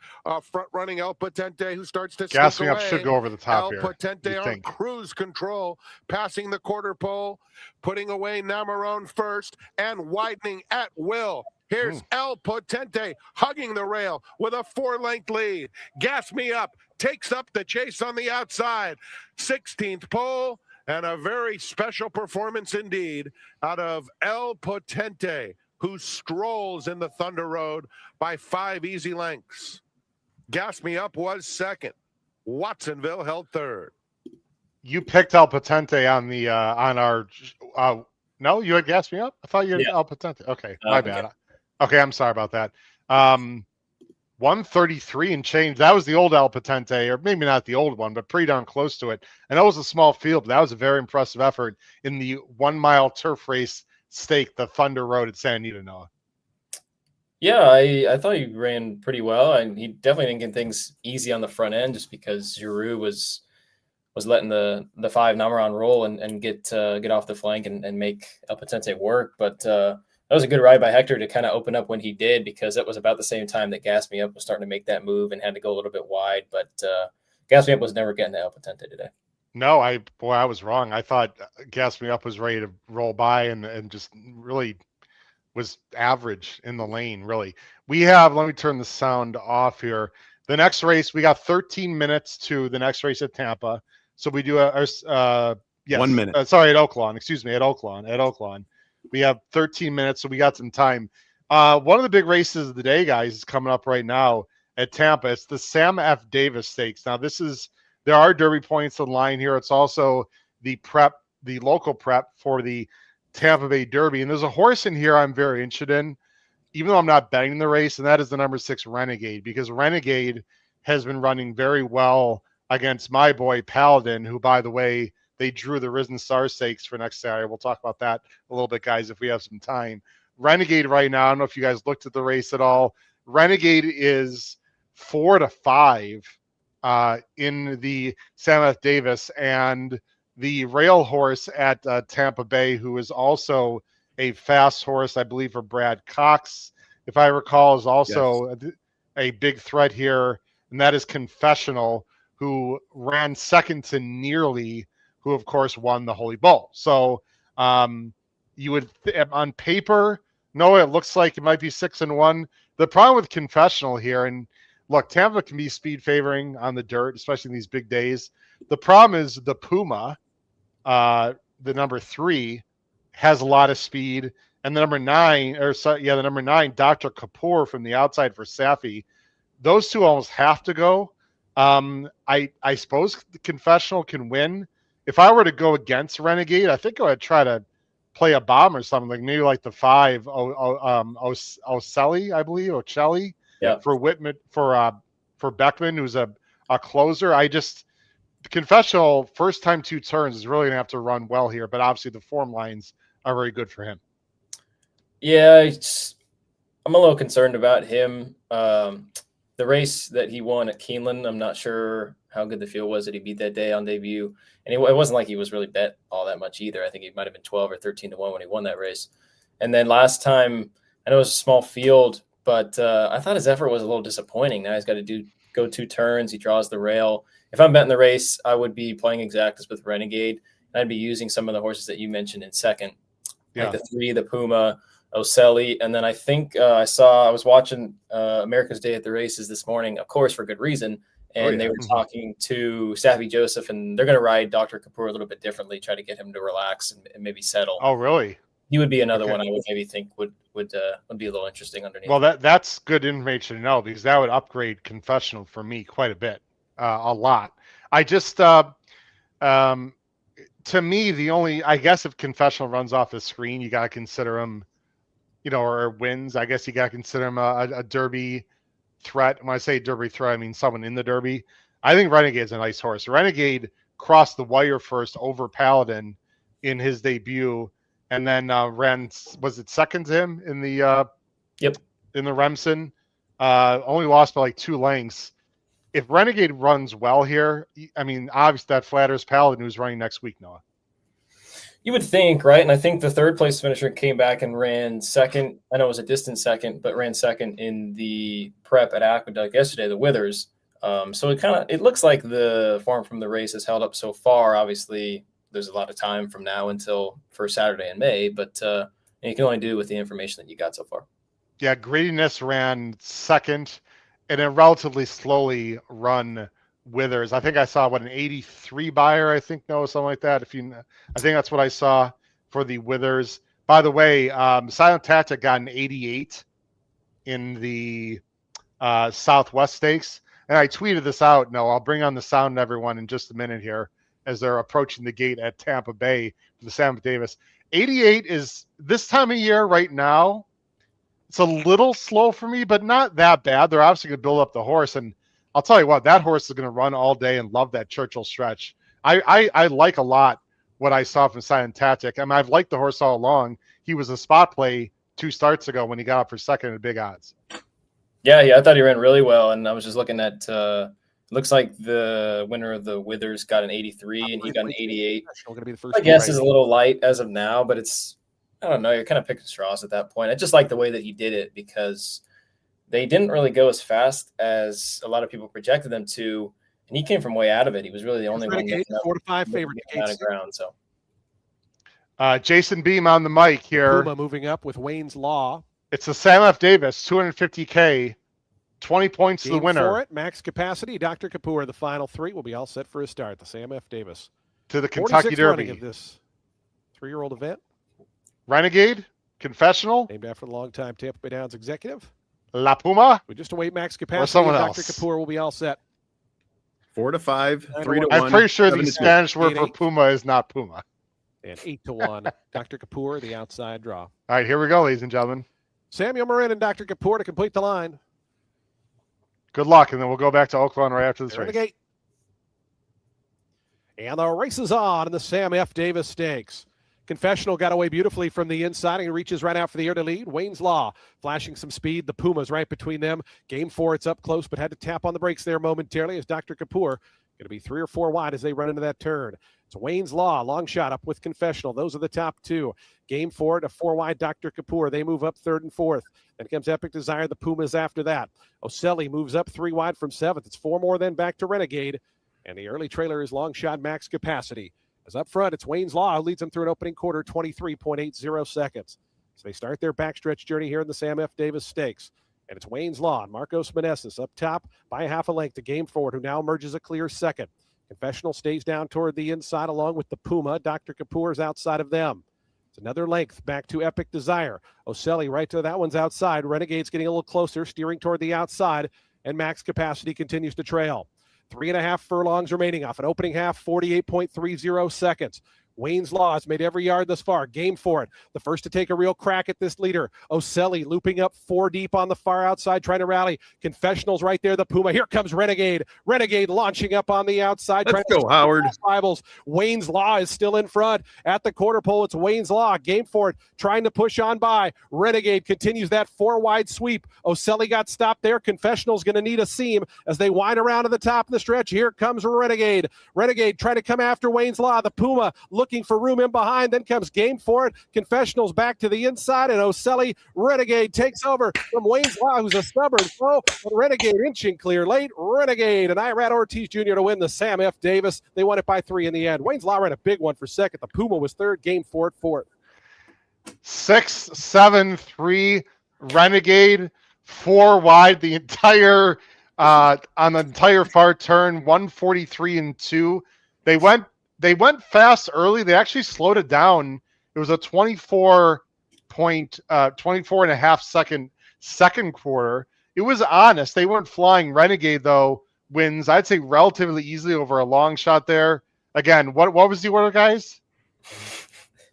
Front running El Potente, who starts to Gas sneak Me Up away. should go over the top El here. Potente you on think. cruise control, passing the quarter pole, putting away Namarone first, and widening at will. Here's El Potente hugging the rail with a 4-length lead. Gas Me Up takes up the chase on the outside. 16th pole, and a very special performance indeed out of El Potente, who strolls in the Thunder Road by 5 easy lengths. Gas Me Up was second. Watsonville held third. You picked El Potente on the on our no, you had Gas Me Up? I thought you had El Potente. Okay, my bad. Okay, I'm sorry about that. 133 and change. That was the old El Potente, or maybe not the old one, but pretty darn close to it. And that was a small field, but that was a very impressive effort in the 1 mile turf race stake, the Thunder Road at Santa Anita, Noah. Yeah, I thought he ran pretty well, and he definitely didn't get things easy on the front end just because Giroux was letting the 5 Namarone roll and get off the flank and make El Potente work. But that was a good ride by Hector to kind of open up when he did, because it was about the same time that Gas Me Up was starting to make that move and had to go a little bit wide. But Gas Me Up was never getting to El Potente today. No, I was wrong. I thought Gas Me Up was ready to roll by and just really was average in the lane, really. Let me turn the sound off here. The next race, we got 13 minutes to the next race at Tampa. So we do yes. 1 minute. Sorry, at Oaklawn. Excuse me, at Oaklawn. We have 13 minutes, so we got some time. One of the big races of the day, guys, is coming up right now at Tampa. It's the Sam F. Davis Stakes. Now, there are Derby points on the line here. It's also the local prep for the Tampa Bay Derby. And there's a horse in here I'm very interested in, even though I'm not betting the race, and that is the number 6 Renegade, because Renegade has been running very well against my boy Paladin, who, by the way, they drew the Risen Star Stakes for next Saturday. We'll talk about that a little bit, guys, if we have some time. Renegade right now, I don't know if you guys looked at the race at all. Renegade is 4 to 5 in the Sam F. Davis, and the rail horse at Tampa Bay, who is also a fast horse, I believe, for Brad Cox, if I recall, is also a big threat here, and that is Confessional, who ran second to Nearly, who of course won the Holy Bull. So you would on paper, no, it looks like it might be 6-1. The problem with Confessional here, and look, Tampa can be speed favoring on the dirt, especially in these big days. The problem is the Puma, the number 3, has a lot of speed, and the number 9, Dr. Kapoor from the outside for Safi. Those two almost have to go. I suppose the Confessional can win. If I were to go against Renegade, I think I would try to play a bomb or something, like maybe like the 5 Ocelli, I believe, Ocelli, for Whitman, for Beckman, who's a closer. The Confessional first time 2 turns is really gonna have to run well here, but obviously the form lines are very good for him. Yeah, I'm a little concerned about him. The race that he won at Keeneland, I'm not sure how good the field was that he beat that day on debut. And it wasn't like he was really bet all that much either. I think he might have been 12 or 13 to 1 when he won that race. And then last time, I know it was a small field, but I thought his effort was a little disappointing. Now he's got to go 2 turns. He draws the rail. If I'm betting the race, I would be playing exactas with Renegade. And I'd be using some of the horses that you mentioned in second, like the 3, the Puma, Ocelli. And then I think I was watching America's Day at the Races this morning, of course, for good reason. And they were talking to Savvy Joseph, and they're going to ride Dr. Kapoor a little bit differently, try to get him to relax and maybe settle. Oh, really? He would be another one I would maybe think would be a little interesting underneath. Well, that's good information to know, because that would upgrade Confessional for me quite a bit, a lot. I just, to me, I guess if Confessional runs off the screen, you got to consider him, or wins. I guess you got to consider him a Derby threat. When I say Derby threat, I mean someone in the Derby. I think Renegade's a nice horse. Renegade crossed the wire first over Paladin in his debut, and then ran, was it second to him in the in the Remsen? Only lost by like 2 lengths. If Renegade runs well here, I mean, obviously that flatters Paladin, who's running next week, Noah. You would think, right? And I think the 3rd place finisher came back and ran second. I know it was a distant second, but ran second in the prep at Aqueduct yesterday, the Withers. So it looks like the form from the race has held up so far. Obviously, there's a lot of time from now until first Saturday in May, but you can only do with the information that you got so far. Yeah, Greediness ran second, and then relatively slowly run Withers. I think I saw an 83 buyer, I think, no, something like that. I think that's what I saw for the Withers. By the way, Silent Tactic got an 88 in the Southwest Stakes. And I tweeted this out. No, I'll bring on the sound to everyone in just a minute here as they're approaching the gate at Tampa Bay for the Sam Davis. 88 is, this time of year right now, it's a little slow for me, but not that bad. They're obviously going to build up the horse. And I'll tell you what, that horse is going to run all day and love that Churchill stretch. I like a lot what I saw from Silent Tactic. I mean, I've liked the horse all along. He was a spot play 2 starts ago when he got up for second at big odds. Yeah, I thought he ran really well. And I was just looking at, looks like the winner of the Withers got an 83 and he got an 88. I guess is a little light as of now, but I don't know. You're kind of picking straws at that point. I just like the way that he did it because they didn't really go as fast as a lot of people projected them to. And he came from way out of it. He was really the only one. 4 to 5 favorite. Out of ground, so. Jason Beam on the mic here. Puma moving up with Wayne's Law. It's the Sam F. Davis, 250K, 20 points to the winner. For it, max capacity. Dr. Kapoor, the final 3 will be all set for a start. The Sam F. Davis to the Kentucky Derby of this 3-year-old event. Renegade, Confessional, named after the longtime Tampa Bay Downs executive. La Puma. We just await max capacity. Or someone Dr. else. Kapoor will be all set. 4 to 5, 3 to 1. I'm pretty sure the Spanish word for Puma is not Puma. And 8 to 1. Dr. Kapoor, the outside draw. All right, here we go, ladies and gentlemen. Samuel Marin and Dr. Kapoor to complete the line. Good luck, and then we'll go back to Oaklawn right after this race. Gate. And the race is on in the Sam F. Davis Stakes. Confessional got away beautifully from the inside and reaches right out for the air to lead. Wayne's Law flashing some speed. The Pumas right between them. Game 4, it's up close, but had to tap on the brakes there momentarily as Dr. Kapoor going to be 3 or 4 wide as they run into that turn. It's Wayne's Law, long shot up with Confessional. Those are the top 2. Game 4 to 4 wide, Dr. Kapoor. They move up 3rd and 4th. Then comes Epic Desire, the Pumas after that. Ocelli moves up 3 wide from 7th. It's 4 more then back to Renegade. And the early trailer is long shot max capacity. As up front, it's Wayne's Law who leads them through an opening quarter, 23.80 seconds. So they start their backstretch journey here in the Sam F. Davis Stakes. And it's Wayne's Law and Marcos Meneses up top by a half a length to Game Forward, who now emerges a clear second. Confessional stays down toward the inside along with the Puma. Dr. Kapoor is outside of them. It's another length back to Epic Desire. Ocelli right to that one's outside. Renegade's getting a little closer, steering toward the outside, and max capacity continues to trail. 3.5 furlongs remaining off an opening half, 48.30 seconds. Wayne's Law has made every yard thus far. Game for it. The first to take a real crack at this leader. Ocelli looping up 4 deep on the far outside, trying to rally. Confessional's right there, the Puma. Here comes Renegade. Renegade launching up on the outside. Let's go, Howard. Rivals. Wayne's Law is still in front. At the quarter pole, it's Wayne's Law. Game for it, trying to push on by. Renegade continues that 4-wide sweep. Ocelli got stopped there. Confessional's going to need a seam as they wind around to the top of the stretch. Here comes Renegade. Renegade trying to come after Wayne's Law. The Puma looking looking for room in behind. Then comes Game For It. Confessional's back to the inside, and Ocelli Renegade takes over from Wayne's Law, who's a stubborn foe. But Renegade inching clear late. Renegade and Irad Ortiz Jr. to win the Sam F. Davis. They won it by 3 in the end. Wayne's Law ran a big one for second. The Puma was third. Game For It fourth. 6-7-3 Renegade, 4 wide the entire on the entire far turn, 143-2. They went fast early. They actually slowed it down. It was a 24 and a half second quarter. It was honest. They weren't flying. Renegade though wins, I'd say, relatively easily over a long shot there. Again, what was the order, guys?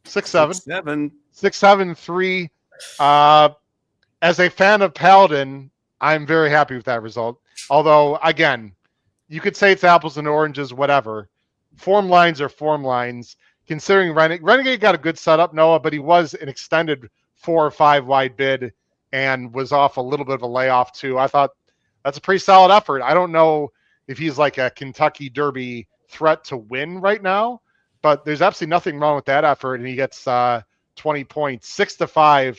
6-7. 6-7-3. As a fan of Paladin, I'm very happy with that result. Although, again, you could say it's apples and oranges, whatever. Form lines are form lines. Considering Renegade got a good setup, Noah, but he was an extended 4 or 5 wide bid and was off a little bit of a layoff too. I thought that's a pretty solid effort. I don't know if he's like a Kentucky Derby threat to win right now, but there's absolutely nothing wrong with that effort, and he gets 20 points, 6-5.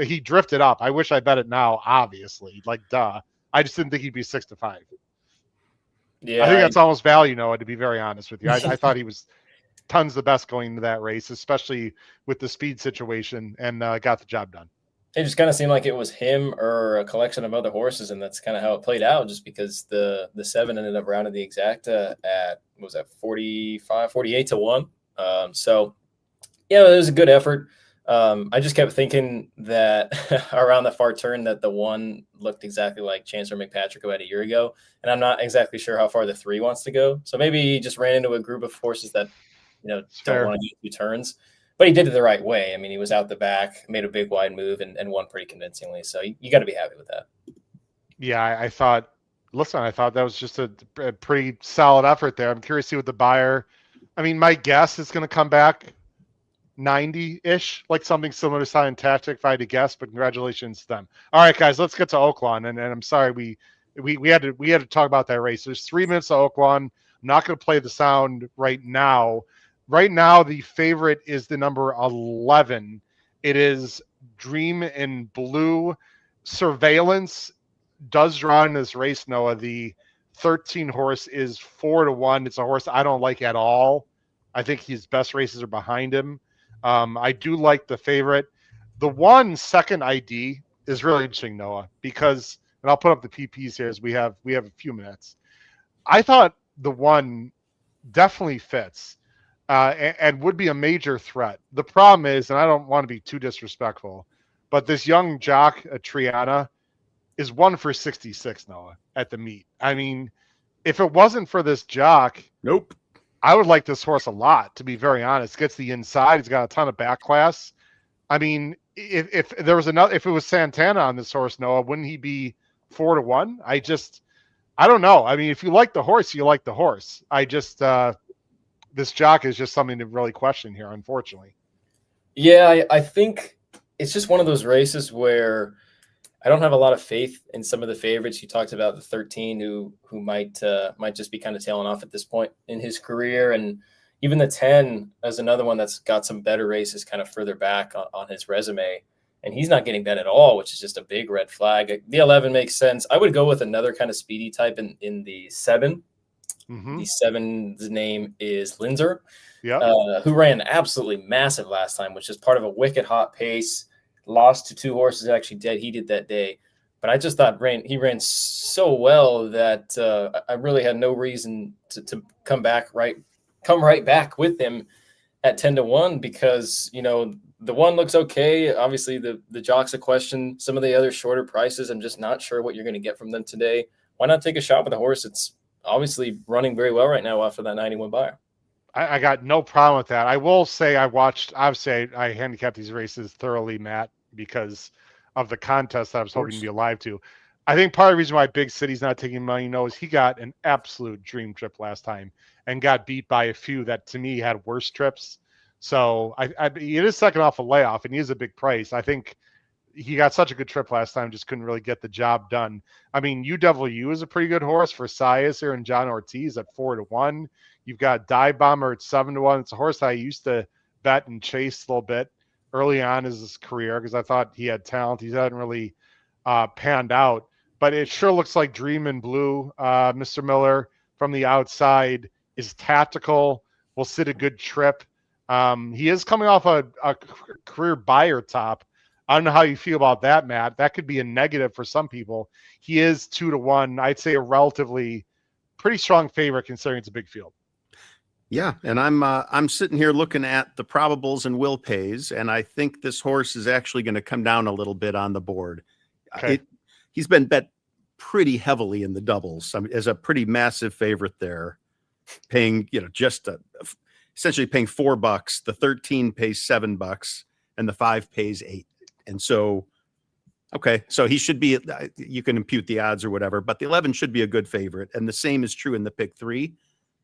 He drifted up. I wish I bet it now, obviously. Like, duh. I just didn't think he'd be 6-5. Yeah, I think that's almost value, Noah, to be very honest with you. I thought he was tons the best going into that race, especially with the speed situation, and got the job done. It just kind of seemed like it was him or a collection of other horses, and that's kind of how it played out, just because the 7 ended up rounded the exacta at, what was that, 48-1. So, yeah, it was a good effort. I just kept thinking that around the far turn that the 1 looked exactly like Chancellor McPatrick about a year ago, and I'm not exactly sure how far the 3 wants to go. So maybe he just ran into a group of horses that, don't want to do 2 turns. But he did it the right way. I mean, he was out the back, made a big wide move, and won pretty convincingly. So you got to be happy with that. Yeah, I thought that was just a pretty solid effort there. I'm curious to see what the buyer. I mean, my guess is going to come back 90-ish, like something similar to Silent Tactic, if I had to guess. But congratulations to them. All right, guys, let's get to Oaklawn. And I'm sorry we had to talk about that race. There's 3 minutes of Oaklawn. I'm not going to play the sound right now. Right now, the favorite is the number 11. It is Dream in Blue. Surveillance does draw in this race, Noah. The 13 horse is 4-1. It's a horse I don't like at all. I think his best races are behind him. I do like the favorite. The 1 second ID is really interesting, Noah, because, and I'll put up the PPs here as we have a few minutes. I thought the 1 definitely fits. And would be a major threat. The problem is, and I don't want to be too disrespectful, but this young jock, Triana, is 1 for 66, Noah, at the meet. I mean, if it wasn't for this jock, nope, I would like this horse a lot, to be very honest. Gets the inside. He's got a ton of back class. I mean, if there was if it was Santana on this horse, Noah, wouldn't he be 4-1? I don't know. I mean, if you like the horse, you like the horse. This jock is just something to really question here, unfortunately. Yeah, I think it's just one of those races where I don't have a lot of faith in some of the favorites. You talked about the 13 who might just be kind of tailing off at this point in his career, and even the 10 as another one that's got some better races kind of further back on his resume, and he's not getting bet at all, which is just a big red flag. The 11 makes sense. I would go with another kind of speedy type in the 7. Mm-hmm. The 7's name is Linzer, who ran absolutely massive last time, which is part of a wicked hot pace. Lost to 2 horses actually dead heated that day. But I just thought he ran so well that I really had no reason to come right back with him at 10-1, because, the 1 looks okay. Obviously, the jock's a question. Some of the other shorter prices, I'm just not sure what you're going to get from them today. Why not take a shot with a horse that's obviously running very well right now after that 91 buyer? I got no problem with that. I will say I handicapped these races thoroughly, Matt, because of the contest that I was hoping to be alive to. I think part of the reason why Big City's not taking money, is he got an absolute dream trip last time and got beat by a few that to me had worse trips. So he is second off a layoff, and he is a big price. I think he got such a good trip last time, just couldn't really get the job done. I mean, UW is a pretty good horse for Sias here and John Ortiz at 4-1. You've got Dive Bomber at 7-1. It's a horse I used to bet and chase a little bit early on in his career because I thought he had talent. He hadn't really panned out, but it sure looks like Dream in Blue, Mr. Miller, from the outside is tactical, will sit a good trip. He is coming off a career buyer top. I don't know how you feel about that, Matt. That could be a negative for some people. He is 2-1. I'd say a relatively pretty strong favorite considering it's a big field. Yeah, and I'm sitting here looking at the probables and will pays, and I think this horse is actually going to come down a little bit on the board. Okay. He's been bet pretty heavily in the doubles. I mean, as a pretty massive favorite there, paying essentially paying $4. The 13 pays $7, and the 5 pays $8. And so, okay, so he should be. You can impute the odds or whatever, but the 11 should be a good favorite, and the same is true in the pick 3.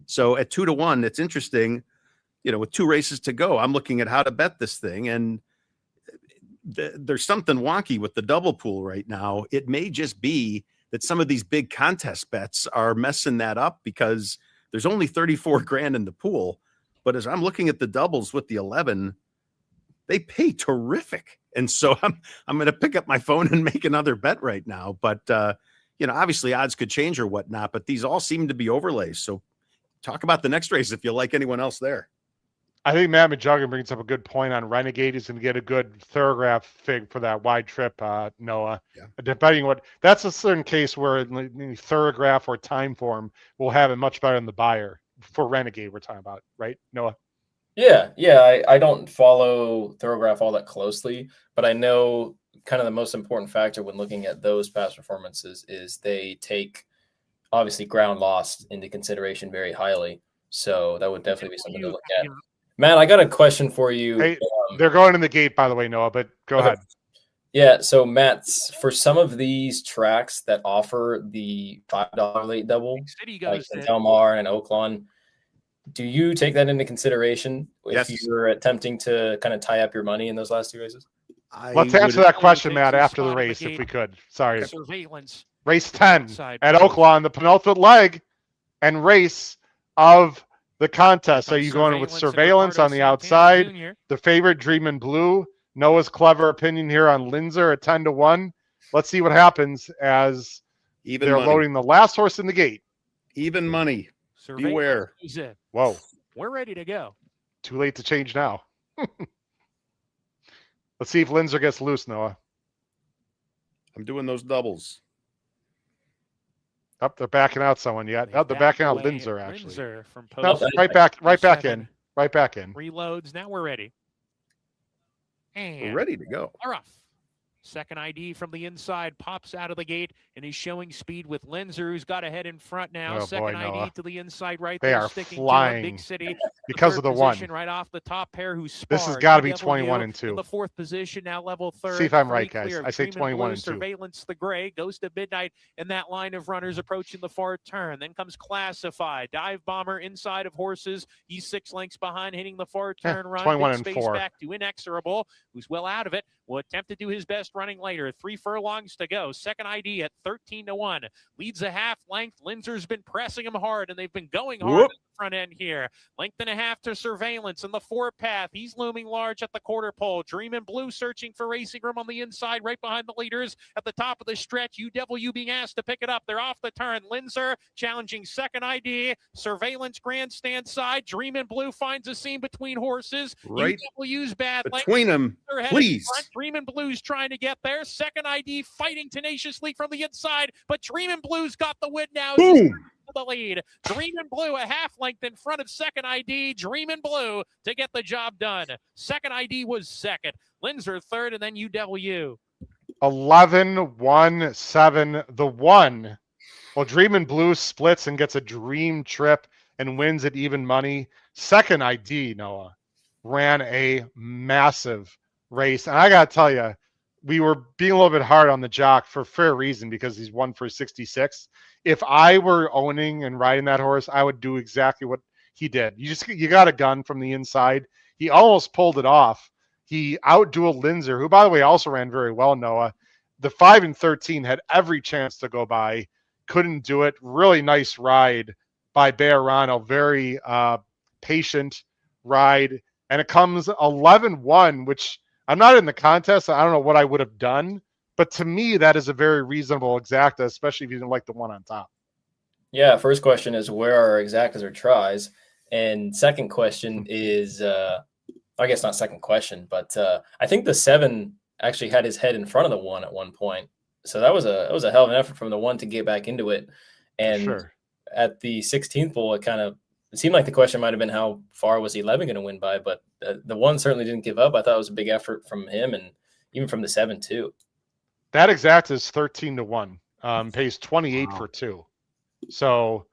So at 2-1, it's interesting, with 2 races to go, I'm looking at how to bet this thing. And there's something wonky with the double pool right now. It may just be that some of these big contest bets are messing that up because there's only 34 grand in the pool. But as I'm looking at the doubles with the 11, they pay terrific. And so I'm going to pick up my phone and make another bet right now. But, obviously odds could change or whatnot, but these all seem to be overlays. So talk about the next race if you like anyone else there. I think Matt Majugin brings up a good point on Renegade. He's going to get a good thoroughgraph fig for that wide trip, Noah. Yeah. Depending that's a certain case where the thoroughgraph or time form will have it much better than the buyer for Renegade we're talking about, right, Noah? Yeah. I don't follow thoroughgraph all that closely, but I know kind of the most important factor when looking at those past performances is they take obviously ground lost into consideration very highly. So that would definitely be something to look at. Matt, I got a question for you. Hey, they're going in the gate, by the way, Noah, but go ahead. Yeah, so Matt, for some of these tracks that offer the $5 late double, like Del Mar and Oaklawn, do you take that into consideration if you're attempting to kind of tie up your money in those last 2 races? Let's answer that question, Matt, after the race, if we could. Sorry. Surveillance. Race 10 at Oaklawn, the penultimate leg and race of the contest. Are you going with Surveillance on the outside? The favorite, Dream in Blue. Noah's clever opinion here on Linzer at 10-1. Let's see what happens as they're loading the last horse in the gate. Even money. Beware. Whoa. We're ready to go. Too late to change now. Let's see if Linzer gets loose, Noah. I'm doing those doubles. Up, they're backing out someone yet. They're backing out Linzer, actually. Linzer from right back in. Reloads. Now we're ready. And we're ready to go. They're off. Second ID from the inside pops out of the gate and he's showing speed with Linzer, who's got a head in front now. Second ID to the inside right they there. Are sticking flying to Big City because of the one. Right off the top pair who sparred. This has got to be 21 and 2. In the 4th position now, level 3rd. See if I'm right, guys. I say 21 and 2. Surveillance the gray goes to midnight in that line of runners approaching the far turn. Then comes Classified. Dive Bomber inside of horses. He's 6 lengths behind, hitting the far turn run. 21 Big and space 4. Back to Inexorable, who's well out of it. Will attempt to do his best running later. 3 furlongs to go. Second ID at 13-1. Leads a half length. Linzer's been pressing him hard, and they've been going hard at the front end here. Length and a half to Surveillance in the 4 path. He's looming large at the quarter pole. Dream in Blue searching for racing room on the inside, right behind the leaders. At the top of the stretch, UW being asked to pick it up. They're off the turn. Linzer challenging second ID. Surveillance grandstand side. Dream in Blue finds a seam between horses. Right UW's bad between them, please. Dream in Blue's trying to get there. Second ID fighting tenaciously from the inside, but Dream in Blue's got the win now. Boom. The lead. Dream in Blue a half length in front of second ID. Dream in Blue to get the job done. Second ID was second. Linzer third, and then UW. 11-1-7. The 1. Well, Dream in Blue splits and gets a dream trip and wins at even money. Second ID, Noah, ran a massive race. And I got to tell you, we were being a little bit hard on the jock for fair reason because he's 1 for 66. If I were owning and riding that horse, I would do exactly what he did. You got a gun from the inside. He almost pulled it off. He outdueled Linzer, who, by the way, also ran very well, Noah. The 5 and 13 had every chance to go by. Couldn't do it. Really nice ride by Bayerano. Very patient ride. And it comes 11-1, which I'm not in the contest. I don't know what I would have done. But to me, that is a very reasonable exacta, especially if you didn't like the one on top. Yeah, first question is where are exactas or tries? And second question is, I guess not second question, but I think the 7 actually had his head in front of the 1 at one point. So that was a hell of an effort from the 1 to get back into it. And at the 16th bowl, it seemed like the question might have been how far was 11 going to win by, but the 1 certainly didn't give up. I thought it was a big effort from him and even from the 7 too. That exact is 13-1. Pays 28 for 2. So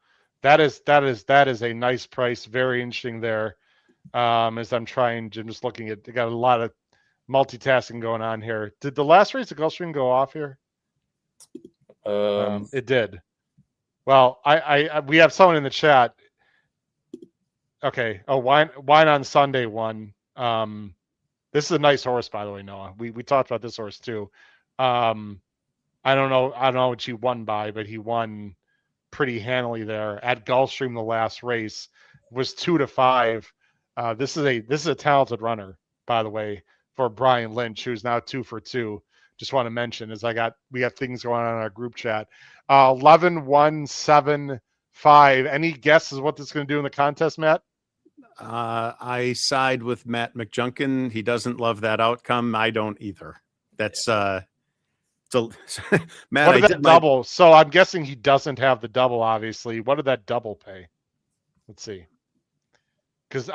that is a nice price. Very interesting there. As I'm just looking at, got a lot of multitasking going on here. Did the last race at Gulfstream go off here? It did. Well, we have someone in the chat. Okay. Oh, wine on Sunday won. This is a nice horse, by the way, Noah. We talked about this horse too. I don't know what he won by, but he won pretty handily there at Gulfstream. The last race was 2-5. This is a talented runner, by the way, for Brian Lynch, who's now 2 for 2. Just want to mention we have things going on in our group chat. 11-1-7-5. Any guesses what this is going to do in the contest, Matt? I side with Matt McJunkin. He doesn't love that outcome. I don't either. That's so Matt, what did that double? So I'm guessing he doesn't have the double, obviously. What did that double pay? Let's see. Because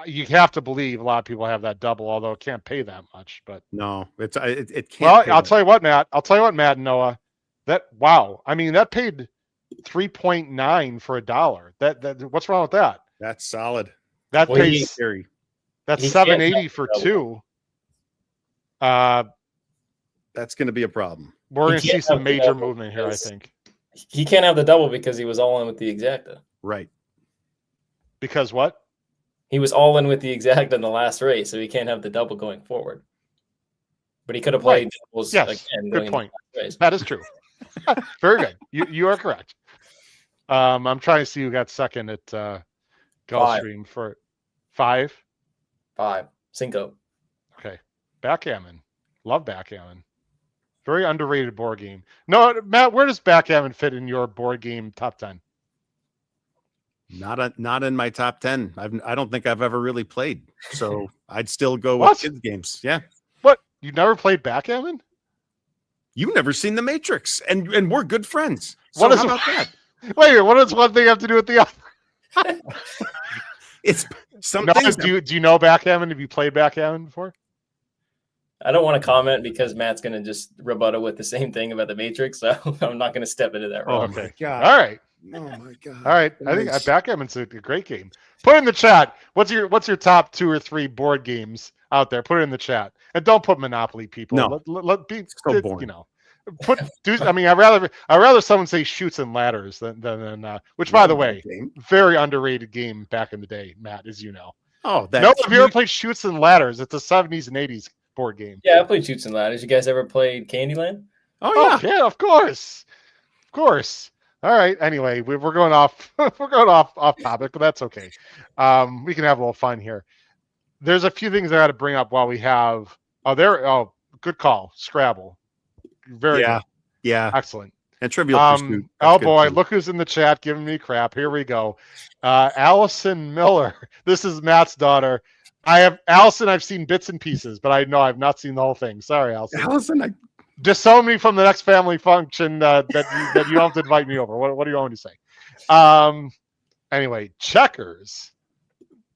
you have to believe a lot of people have that double, although it can't pay that much. But no, it can't. Well, I'll tell you what, Matt. Matt and Noah. That paid 3.9 for $1. That what's wrong with that? That's solid. That pays. That's 780 for 2. That's going to be a problem. We're going to see some major movement here, I think. He can't have the double because he was all in with the exacta. Right. Because what? He was all in with the exacta in the last race, so he can't have the double going forward. But he could have played doubles again. Good point. That is true. Very good. You are correct. I'm trying to see who got second at Gulfstream for 5. 5. Cinco. Okay. Backgammon. Love backgammon. Very underrated board game. No, Matt, where does backgammon fit in your board game top 10? Not in my top 10. I don't think I've ever really played. So I'd still go with kids games. Yeah. What? You never played backgammon? You've never seen The Matrix, and we're good friends. So what is how about that? Wait, what does one thing have to do with the other? It's some no, things. Do you know backgammon? Have you played backgammon before? I don't want to comment because Matt's going to just rebuttal with the same thing about the Matrix, so I'm not going to step into that. Oh, okay. God. All right. Oh my God. All right. I think backgammon's a great game. Put it in the chat. What's your top 2 or 3 board games out there? Put it in the chat, and don't put Monopoly, people. No, let be so boring. You know. I'd rather someone say Shoots and Ladders than which, by the way, very underrated game back in the day, Matt, as you know. Oh, have you ever played Shoots and Ladders? It's a 70s and 80s board game. Yeah, I played Shoots and Ladders. You guys ever played Candyland? Oh yeah, yeah, of course. All right. Anyway, we're going off. We're going off topic, but that's okay. We can have a little fun here. There's a few things I got to bring up while we have. Good call. Scrabble. Very good. Yeah. Excellent. And Trivial Pursuit. Oh boy, look who's in the chat giving me crap. Here we go. Allison Miller. This is Matt's daughter. I've seen bits and pieces, but I've not seen the whole thing. Sorry, Allison. Disown me from the next family function that you have to invite me over. What do you want me to say? Anyway, checkers.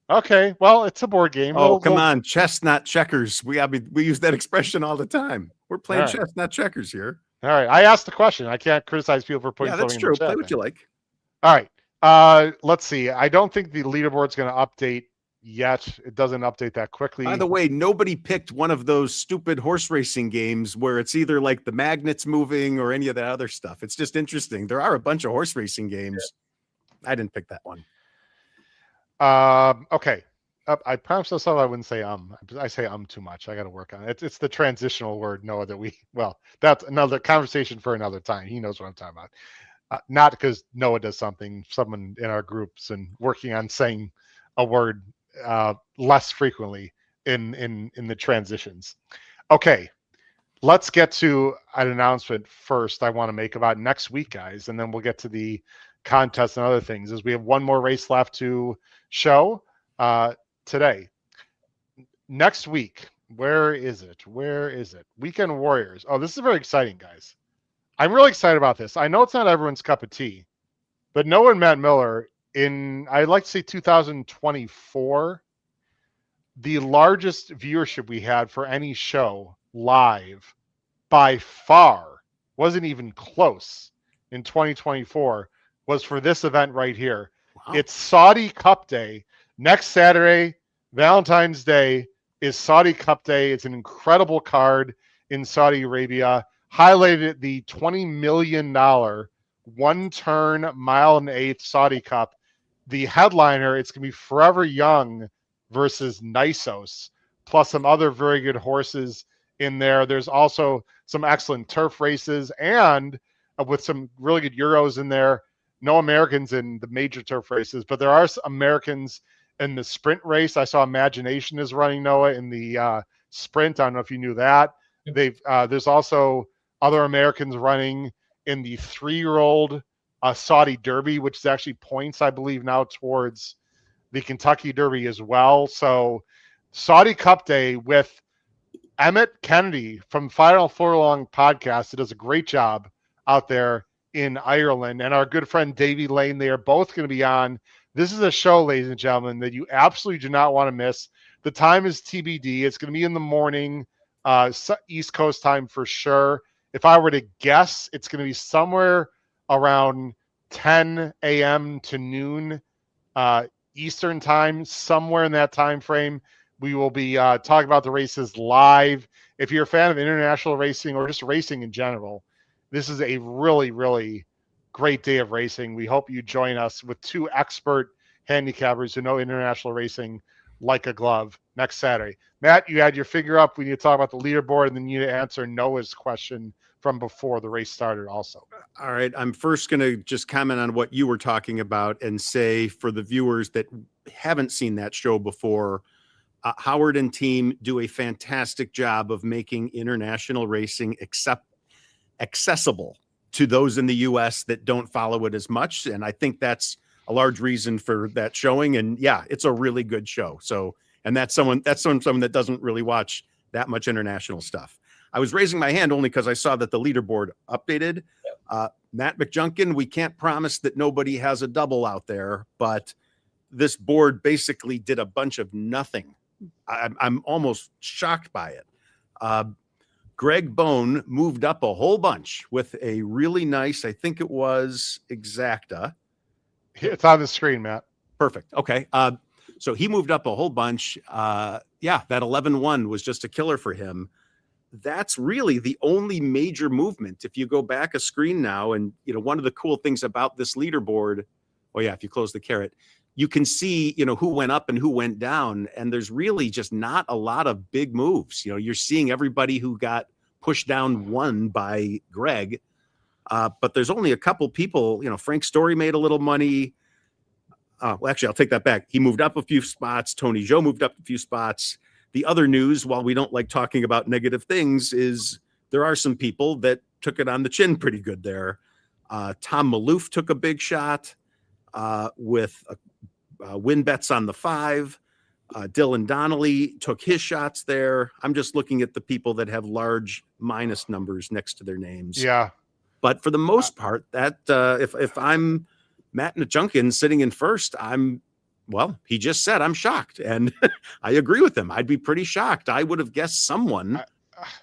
Okay, well, it's a board game. Oh, come on, chess, not checkers. We use that expression all the time. We're playing chess, not checkers here. All right, I asked the question. I can't criticize people for putting. Yeah, that's true. Play what you like. All right. Let's see. I don't think the leaderboard's going to update yet. It doesn't update that quickly. By the way, nobody picked one of those stupid horse racing games where it's either like the magnets moving or any of that other stuff. It's just interesting. There are a bunch of horse racing games. Yeah. I didn't pick that one. Okay. I promised myself I wouldn't say I say too much. I got to work on it. It's the transitional word, Noah, that's another conversation for another time. He knows what I'm talking Not because Noah does something, someone in our groups and working on saying a word less frequently in the transitions. Okay, let's get to an announcement first I want to make about next week, guys, and then we'll get to the contest and other things, as we have one more race left to show today. Next week, where is it? Weekend Warriors. Oh, this is very exciting, guys. I'm really excited about this. I know it's not everyone's cup of tea, but Noah and Matt Miller I'd like to say 2024, the largest viewership we had for any show live by far, wasn't even close in 2024, was for this event right here. Wow. It's Saudi Cup Day. Next Saturday, Valentine's Day, is Saudi Cup Day. It's an incredible card in Saudi Arabia. Highlighted at the $20 million one-turn 1.125 Saudi Cup. The headliner, it's going to be Forever Young versus Nisos, plus some other very good horses in there. There's also some excellent turf races, and with some really good Euros in there. No Americans in the major turf races, but there are Americans in the sprint race. I saw Imagination is running, Noah, in the sprint. I don't know if you knew that. There's also other Americans running in the 3-year-old Saudi Derby, which is actually points, I believe, now towards the Kentucky Derby as well. So Saudi Cup Day with Emmett Kennedy from Final Furlong podcast, who does a great job out there in Ireland, and our good friend Davey Lane. They are both going to be on. This is a show, ladies and gentlemen, that you absolutely do not want to miss. The time is TBD. It's going to be in the morning, East Coast time for sure. If I were to guess, it's going to be somewhere around 10 a.m. to noon Eastern time, somewhere in that time frame. We will be talking about the races live. If you're a fan of international racing or just racing in general, this is a really, really great day of racing. We hope you join us with two expert handicappers who know international racing like a glove next Saturday. Matt, you had your figure up. We need to talk about the leaderboard, and then you need to answer Noah's question from before the race started also. All right. I'm first going to just comment on what you were talking about and say, for the viewers that haven't seen that show before, Howard and team do a fantastic job of making international racing accessible to those in the U.S. that don't follow it as much. And I think that's a large reason for that showing. And yeah, it's a really good show. So, and that's someone that doesn't really watch that much international stuff. I was raising my hand only because I saw that the leaderboard updated. Matt McJunkin, we can't promise that nobody has a double out there, but this board basically did a bunch of nothing. I'm almost shocked by it. Greg Bone moved up a whole bunch with a really nice, I think it was Exacta. It's on the screen, Matt. Perfect. Okay. So he moved up a whole bunch. Yeah, that 11-1 was just a killer for him. That's really the only major movement. If you go back a screen now, and one of the cool things about this leaderboard, if you close the carrot, you can see, who went up and who went down. And there's really just not a lot of big moves. You're seeing everybody who got pushed down one by Greg. But there's only a couple people, Frank Story made a little money. Well, actually, I'll take that back. He moved up a few spots. Tony Joe moved up a few spots. The other news, while we don't like talking about negative things, is there are some people that took it on the chin pretty good there. Tom Maloof took a big shot with win bets on the 5. Dylan Donnelly took his shots there. I'm just looking at the people that have large minus numbers next to their names. Yeah. But for the most part, that if I'm Matt McJunkin sitting in first, he just said I'm shocked. And I agree with him. I'd be pretty shocked. I would have guessed someone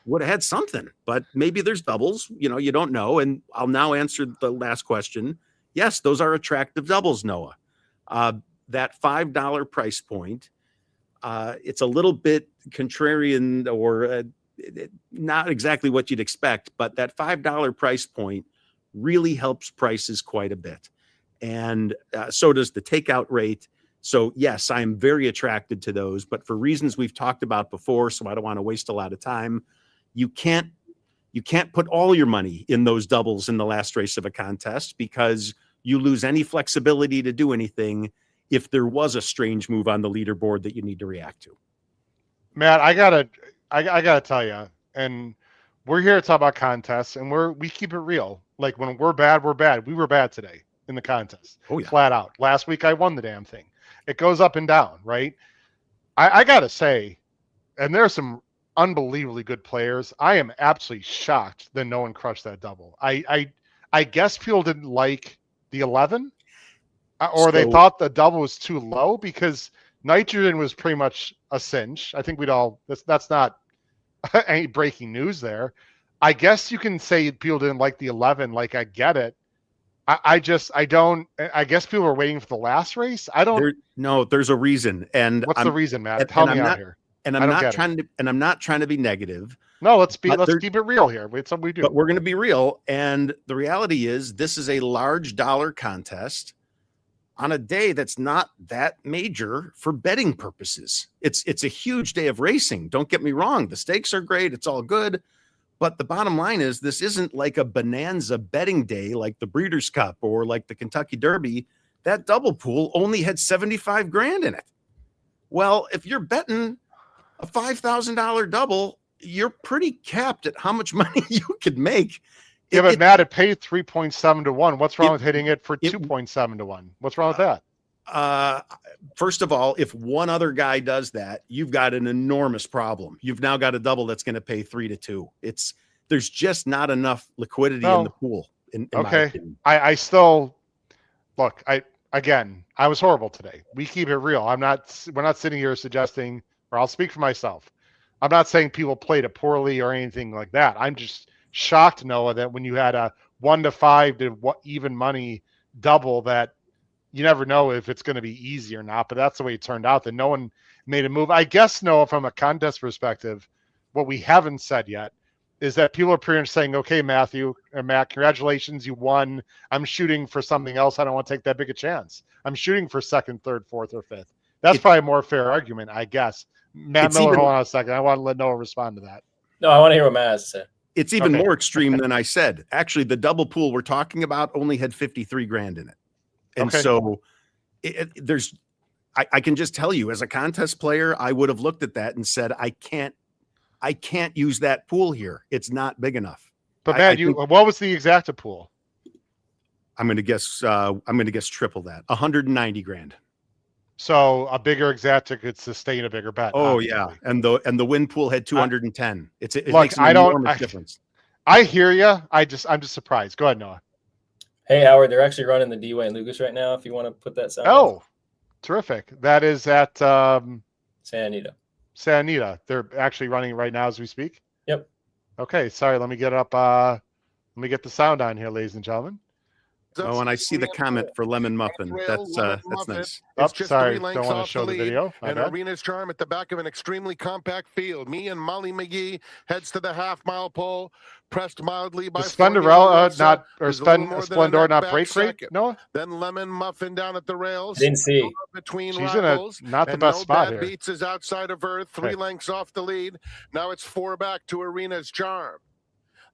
would have had something, but maybe there's doubles, you don't know. And I'll now answer the last question. Yes, those are attractive doubles, Noah. That $5 price point, it's a little bit contrarian or not exactly what you'd expect, but that $5 price point really helps prices quite a bit. And so does the takeout rate. So yes, I'm very attracted to those, but for reasons we've talked about before, so I don't want to waste a lot of time. You can't You can't put all your money in those doubles in the last race of a contest because you lose any flexibility to do anything if there was a strange move on the leaderboard that you need to react to. Matt, I gotta tell you, and we're here to talk about contests, and we keep it real. Like when we're bad, we're bad. We were bad today in the contest. Oh yeah, flat out. Last week I won the damn thing. It goes up and down, right? I gotta say, and there's some unbelievably good players. I am absolutely shocked that no one crushed that double. I guess people didn't like the 11, or they thought the double was too low because nitrogen was pretty much a cinch. I think that's not any breaking news there. I guess you can say people didn't like the 11. Like, I get it. I guess people were waiting for the last race. No, there's a reason. And what's the reason, Matt? Tell me out here. And I'm not trying to be negative. No, let's keep it real here. It's something we do. But we're going to be real. And the reality is this is a large dollar contest on a day that's not that major for betting purposes. It's a huge day of racing. Don't get me wrong. The stakes are great. It's all good. But the bottom line is this isn't like a bonanza betting day like the Breeders' Cup or like the Kentucky Derby. That double pool only had 75 grand in it. Well, if you're betting a $5,000 double, you're pretty capped at how much money you could make. Yeah, but Matt, it paid 3.7 to 1. What's wrong with hitting it for 2.7 to 1? What's wrong with that? First of all, if one other guy does that, you've got an enormous problem. You've now got a double that's going to pay 3 to 2. There's just not enough liquidity in the pool. In my opinion. I still look. I was horrible today. We keep it real. We're not sitting here suggesting, or I'll speak for myself. I'm not saying people played it poorly or anything like that. I'm just shocked, Noah, that when you had a 1 to 5 to even money double, that you never know if it's going to be easy or not. But that's the way it turned out, that no one made a move. I guess, Noah, from a contest perspective, what we haven't said yet is that people are pretty much saying, okay, Matt, congratulations, you won. I'm shooting for something else. I don't want to take that big a chance. I'm shooting for 2nd, 3rd, 4th, or 5th. That's probably a more fair argument, I guess. Matt Miller, hold on a second. I want to let Noah respond to that. No, I want to hear what Matt has to say. It's even more extreme than I said. Actually, the double pool we're talking about only had 53 grand in it. And so I can just tell you, as a contest player, I would have looked at that and said, I can't use that pool here. It's not big enough. But Matt, what was the exacta pool? I'm going to guess triple that, 190 grand. So a bigger exacta could sustain a bigger bet. Oh obviously. Yeah. And the win pool had 210. It look, makes an enormous difference. I hear you. I'm just surprised. Go ahead, Noah. Hey, Howard, they're actually running the Dway Lucas right now, if you want to put that sound. Oh, terrific. That is at Santa Anita. Santa Anita. They're actually running right now as we speak? Yep. Okay, sorry. Let me get the sound on here, ladies and gentlemen. Oh, and I see the comment for Lemon Muffin. That's nice. Sorry, don't want to show the video. And Arena's Charm at the back of an extremely compact field. Me and Molly McGee heads to the half-mile pole, pressed mildly by Splendor not break rate, Noah? Then Lemon Muffin down at the rails. Didn't see. Between She's rivals, in not the best spot here. Beats is outside of her, 3 lengths off the lead. Now it's 4 back to Arena's Charm.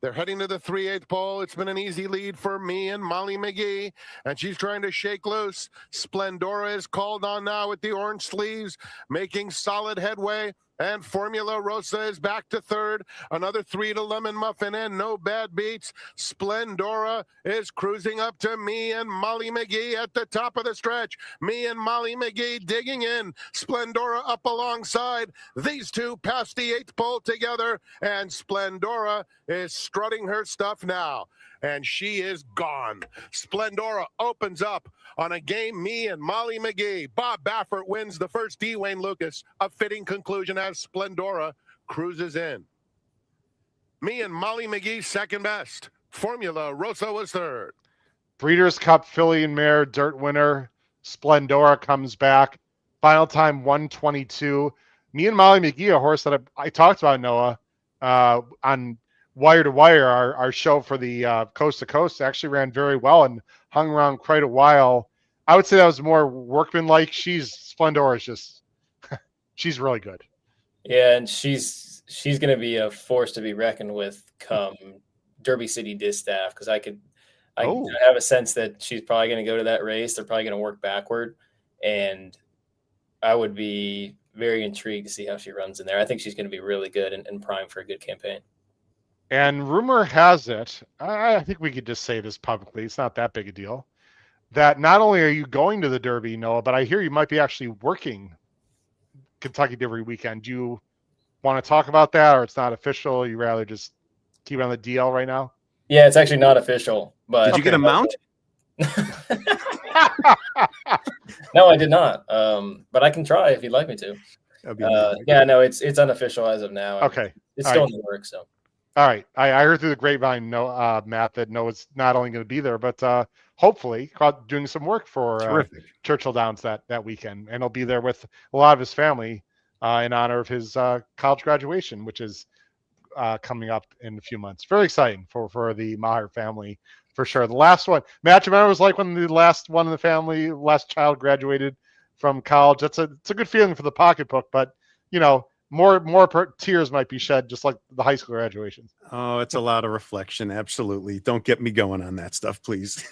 They're heading to the 3/8 pole. It's been an easy lead for me and Molly McGee, and she's trying to shake loose. Splendora is called on now with the orange sleeves, making solid headway. And Formula Rosa is back to 3rd. Another 3 to Lemon Muffin and no bad beats. Splendora is cruising up to me and Molly McGee at the top of the stretch. Me and Molly McGee digging in. Splendora up alongside. These two pass the 8th pole together, and Splendora is strutting her stuff now. And she is gone. Splendora opens up on a game, me and Molly McGee. Bob Baffert wins the first Dway Lucas. A fitting conclusion as Splendora cruises in. Me and Molly McGee second best. Formula Rosa was 3rd. Breeders' Cup Filly and Mare Dirt winner. Splendora comes back. Final time 122. Me and Molly McGee, a horse that I talked about, Noah, on Wire to Wire, our show for the Coast to Coast, actually ran very well and hung around quite a while. I would say that was more workmanlike. Splendora is just, she's really good. Yeah, and she's she's going to be a force to be reckoned with come Derby City Distaff, because I have a sense that she's probably going to go to that race. They're probably going to work backward, and I would be very intrigued to see how she runs in there. I think she's going to be really good and primed for a good campaign. And rumor has it, I think we could just say this publicly, it's not that big a deal, that not only are you going to the Derby, Noah, but I hear you might be actually working Kentucky Derby weekend. Do you want to talk about that, or it's not official? You rather just keep it on the DL right now? Yeah, it's actually not official. But did you get a mount? No, I did not. But I can try if you'd like me to. Yeah, no, it's unofficial as of now. Okay, it's still in the works. So, all right. I heard through the grapevine, Matt, that Noah's not only going to be there, but hopefully doing some work for Churchill Downs that weekend, and he'll be there with a lot of his family in honor of his college graduation, which is coming up in a few months. Very exciting for the Maher family, for sure. The last one, Matt, you remember it was like when the last one in the family, last child graduated from college. It's a good feeling for the pocketbook, but more tears might be shed, just like the high school graduations. Oh, it's a lot of reflection. Absolutely. Don't get me going on that stuff, please.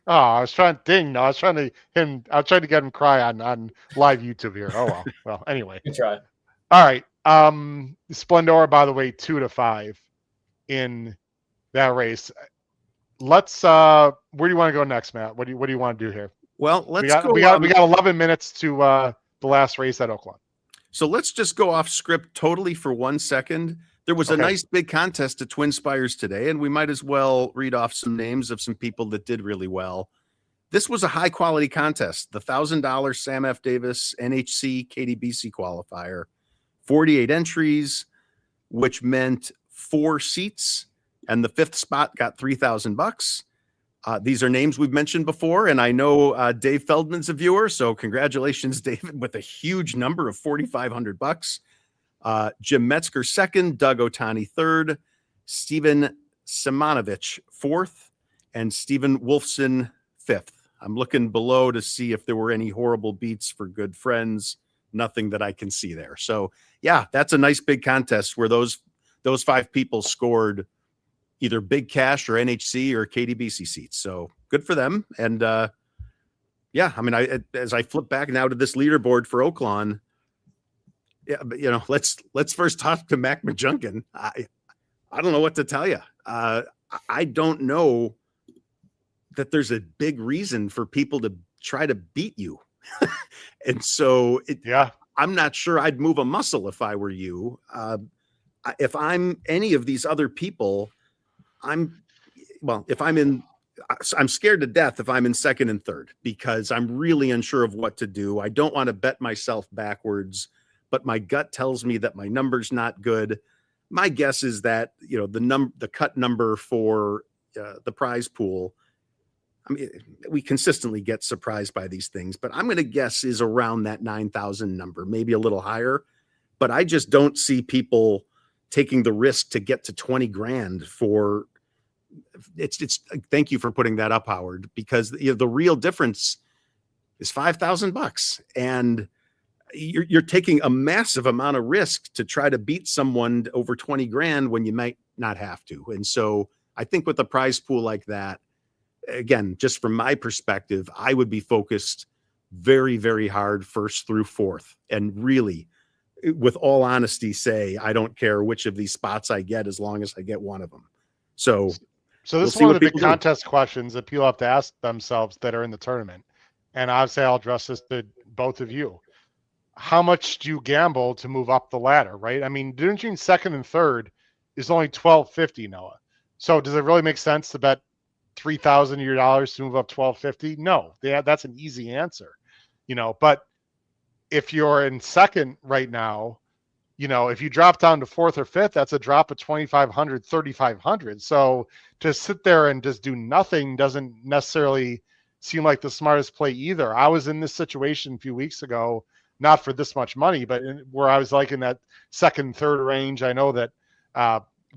Oh, I was trying to get him cry on live YouTube here. Oh well. Well, anyway. Good try. All right. Splendora, by the way, 2-5 in that race. Let's where do you want to go next, Matt? What do you want to do here? Well, we got 11 minutes to the last race at Oaklawn. So let's just go off script totally for 1 second. There was a nice big contest at TwinSpires today, and we might as well read off some names of some people that did really well. This was a high quality contest. The $1,000 Sam F. Davis NHC KDBC qualifier, 48 entries, which meant 4 seats, and the 5th spot got $3,000. These are names we've mentioned before, and I know Dave Feldman's a viewer, so congratulations, David, with a huge number of $4,500. Jim Metzger 2nd, Doug Otani 3rd, Steven Simonovich 4th, and Stephen Wolfson 5th. I'm looking below to see if there were any horrible beats for good friends. Nothing that I can see there. So yeah, that's a nice big contest where those 5 people scored either big cash or NHC or KDBC seats. So good for them. And yeah, I mean, as I flip back now to this leaderboard for Oaklawn, yeah, but let's first talk to Mac McJunkin. I don't know what to tell you. I don't know that there's a big reason for people to try to beat you. And so I'm not sure I'd move a muscle if I were you. If I'm any of these other people, I'm scared to death if I'm in 2nd and 3rd, because I'm really unsure of what to do. I don't want to bet myself backwards, but my gut tells me that my number's not good. My guess is that, the cut number for the prize pool, I mean, we consistently get surprised by these things, but I'm going to guess is around that 9,000 number, maybe a little higher. But I just don't see people taking the risk to get to 20 grand for it's thank you for putting that up, Howard, because the real difference is $5,000, and you're taking a massive amount of risk to try to beat someone over 20 grand when you might not have to. And so I think with a prize pool like that, again, just from my perspective, I would be focused very, very hard 1st through 4th, and really, with all honesty, say, I don't care which of these spots I get as long as I get one of them. So this is one of the big contest questions that people have to ask themselves that are in the tournament. And obviously I'll address this to both of you. How much do you gamble to move up the ladder, right? I mean, between 2nd and 3rd is only $1,250, Noah. So does it really make sense to bet $3,000 of your dollars to move up $1,250? No, that's an easy answer, but if you're in 2nd right now, if you drop down to 4th or 5th, that's a drop of 2,500, 3,500. So to sit there and just do nothing doesn't necessarily seem like the smartest play either. I was in this situation a few weeks ago, not for this much money, but where I was like in that 2nd, 3rd range. I know that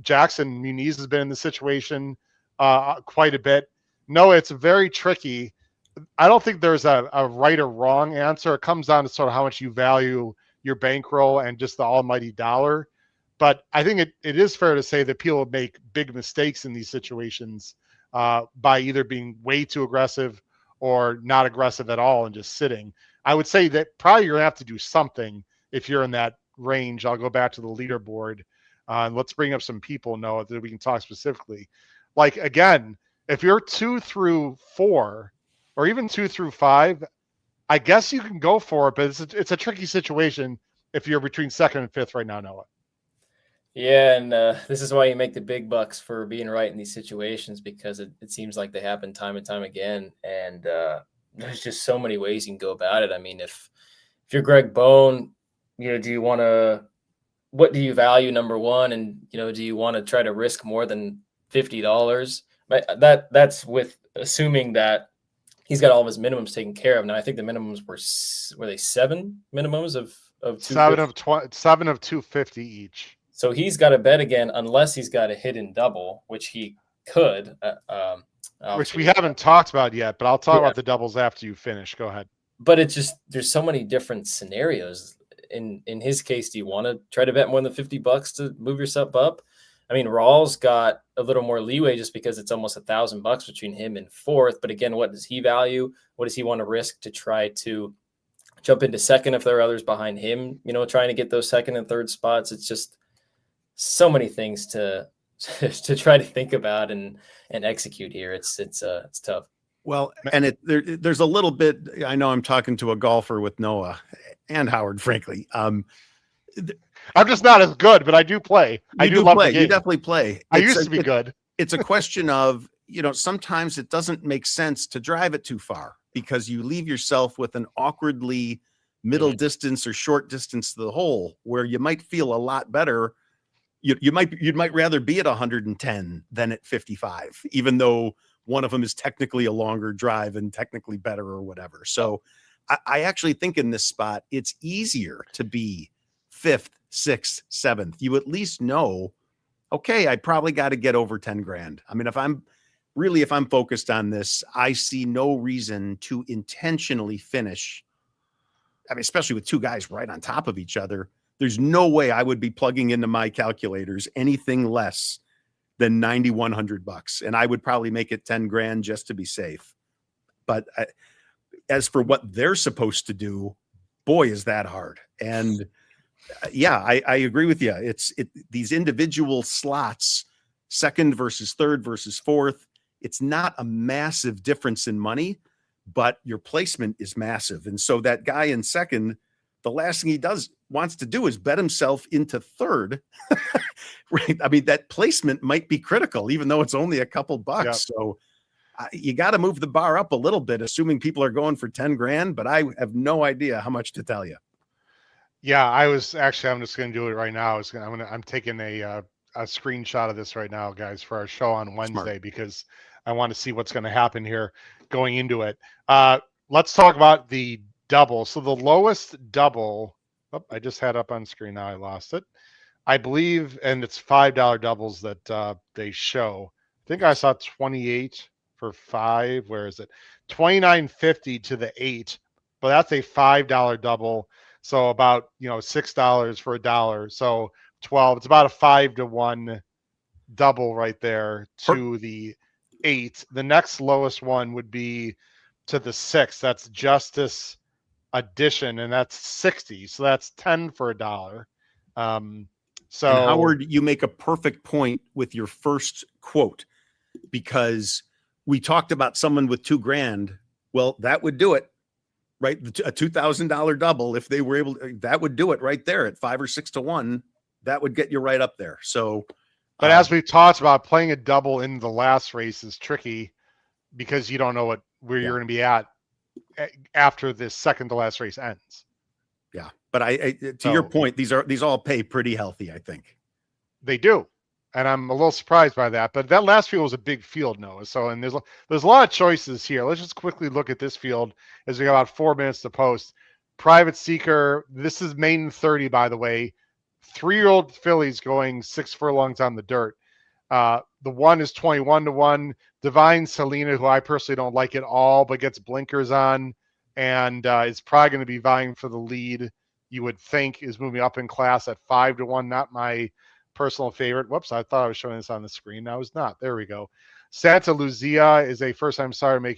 Jackson Muniz has been in the situation quite a bit. No, it's very tricky. I don't think there's a right or wrong answer. It comes down to sort of how much you value your bankroll and just the almighty dollar. But I think it is fair to say that people make big mistakes in these situations by either being way too aggressive or not aggressive at all and just sitting. I would say that probably you're going to have to do something if you're in that range. I'll go back to the leaderboard. And let's bring up some people, Noah, that we can talk specifically. Like, again, if you're 2 through 4 or even 2 through 5, I guess you can go for it, but it's a tricky situation if you're between 2nd and 5th right now, Noah. Yeah, and this is why you make the big bucks for being right in these situations, because it seems like they happen time and time again. And there's just so many ways you can go about it. I mean, if you're Greg Bone, what do you value, number one? And, do you want to try to risk more than $50? But that's with assuming that he's got all of his minimums taken care of. Now, I think the minimums were they 7 minimums of 7 of 250 each. So he's got to bet again, unless he's got a hidden double, which he could. Which we haven't talked about yet, but I'll talk about the doubles after you finish. Go ahead. But it's just, there's so many different scenarios. In his case, do you want to try to bet more than $50 to move yourself up? I mean, Rawls got a little more leeway just because it's almost $1,000 between him and 4th. But again, what does he value? What does he want to risk to try to jump into 2nd if there are others behind him, trying to get those 2nd and 3rd spots? It's just so many things to try to think about and execute here. It's tough. Well, and there's a little bit. I know I'm talking to a golfer with Noah and Howard, frankly. I'm just not as good, but I do play. I do love play. the game. You definitely play. I used to be good. It's a question of, sometimes it doesn't make sense to drive it too far because you leave yourself with an awkwardly middle distance or short distance to the hole where you might feel a lot better. You might rather be at 110 than at 55, even though one of them is technically a longer drive and technically better or whatever. So I actually think in this spot, it's easier to be 5th, 6th, 7th. You at least know, okay, I probably got to get over 10 grand. I mean, if I'm focused on this, I see no reason to intentionally finish. I mean, especially with 2 guys right on top of each other. There's no way I would be plugging into my calculators anything less than $9,100, and I would probably make it 10 grand just to be safe. But as for what they're supposed to do, boy, is that hard. And I agree with you. It's these individual slots, 2nd versus 3rd versus 4th. It's not a massive difference in money, but your placement is massive. And so that guy in 2nd, the last thing he wants to do is bet himself into 3rd. Right. I mean, that placement might be critical, even though it's only a couple bucks. Yep. So you got to move the bar up a little bit, assuming people are going for 10 grand, but I have no idea how much to tell you. Yeah, I'm just going to do it right now. I'm taking a screenshot of this right now, guys, for our show on Wednesday, because I want to see what's going to happen here going into it. Let's talk about the double. So the lowest double, I just had up on screen. Now I lost it. I believe, and it's $5 doubles that they show. I think I saw 28 for 5. Where is it? $29.50 to the 8, but that's a $5 double. So about $6 for $1. So 12. It's about a 5-to-1 double right there to the 8. The next lowest one would be to the 6. That's Justice Edition, and that's 60. So that's 10 for $1. So and Howard, you make a perfect point with your first quote, because we talked about someone with 2 grand. Well, that would do it, right? A $2,000 double, if they were able to, that would do it right there at 5 or 6 to 1. That would get you right up there. So, but as we've talked about, playing a double in the last race is tricky because you don't know where you're going to be at after this second to last race ends. Yeah. But to your point, these all pay pretty healthy, I think. They do. And I'm a little surprised by that. But that last field was a big field, Noah. So, and there's a lot of choices here. Let's just quickly look at this field as we got about 4 minutes to post. Private Seeker. This is maiden 30, by the way. 3-year-old fillies going 6 furlongs on the dirt. The one is 21 to 1. Divine Selena, who I personally don't like at all, but gets blinkers on and is probably going to be vying for the lead. You would think is moving up in class at 5 to 1. Not my personal favorite. Whoops, I thought I was showing this on the screen. I was not. There we go. Santa Lucia is a first-time starter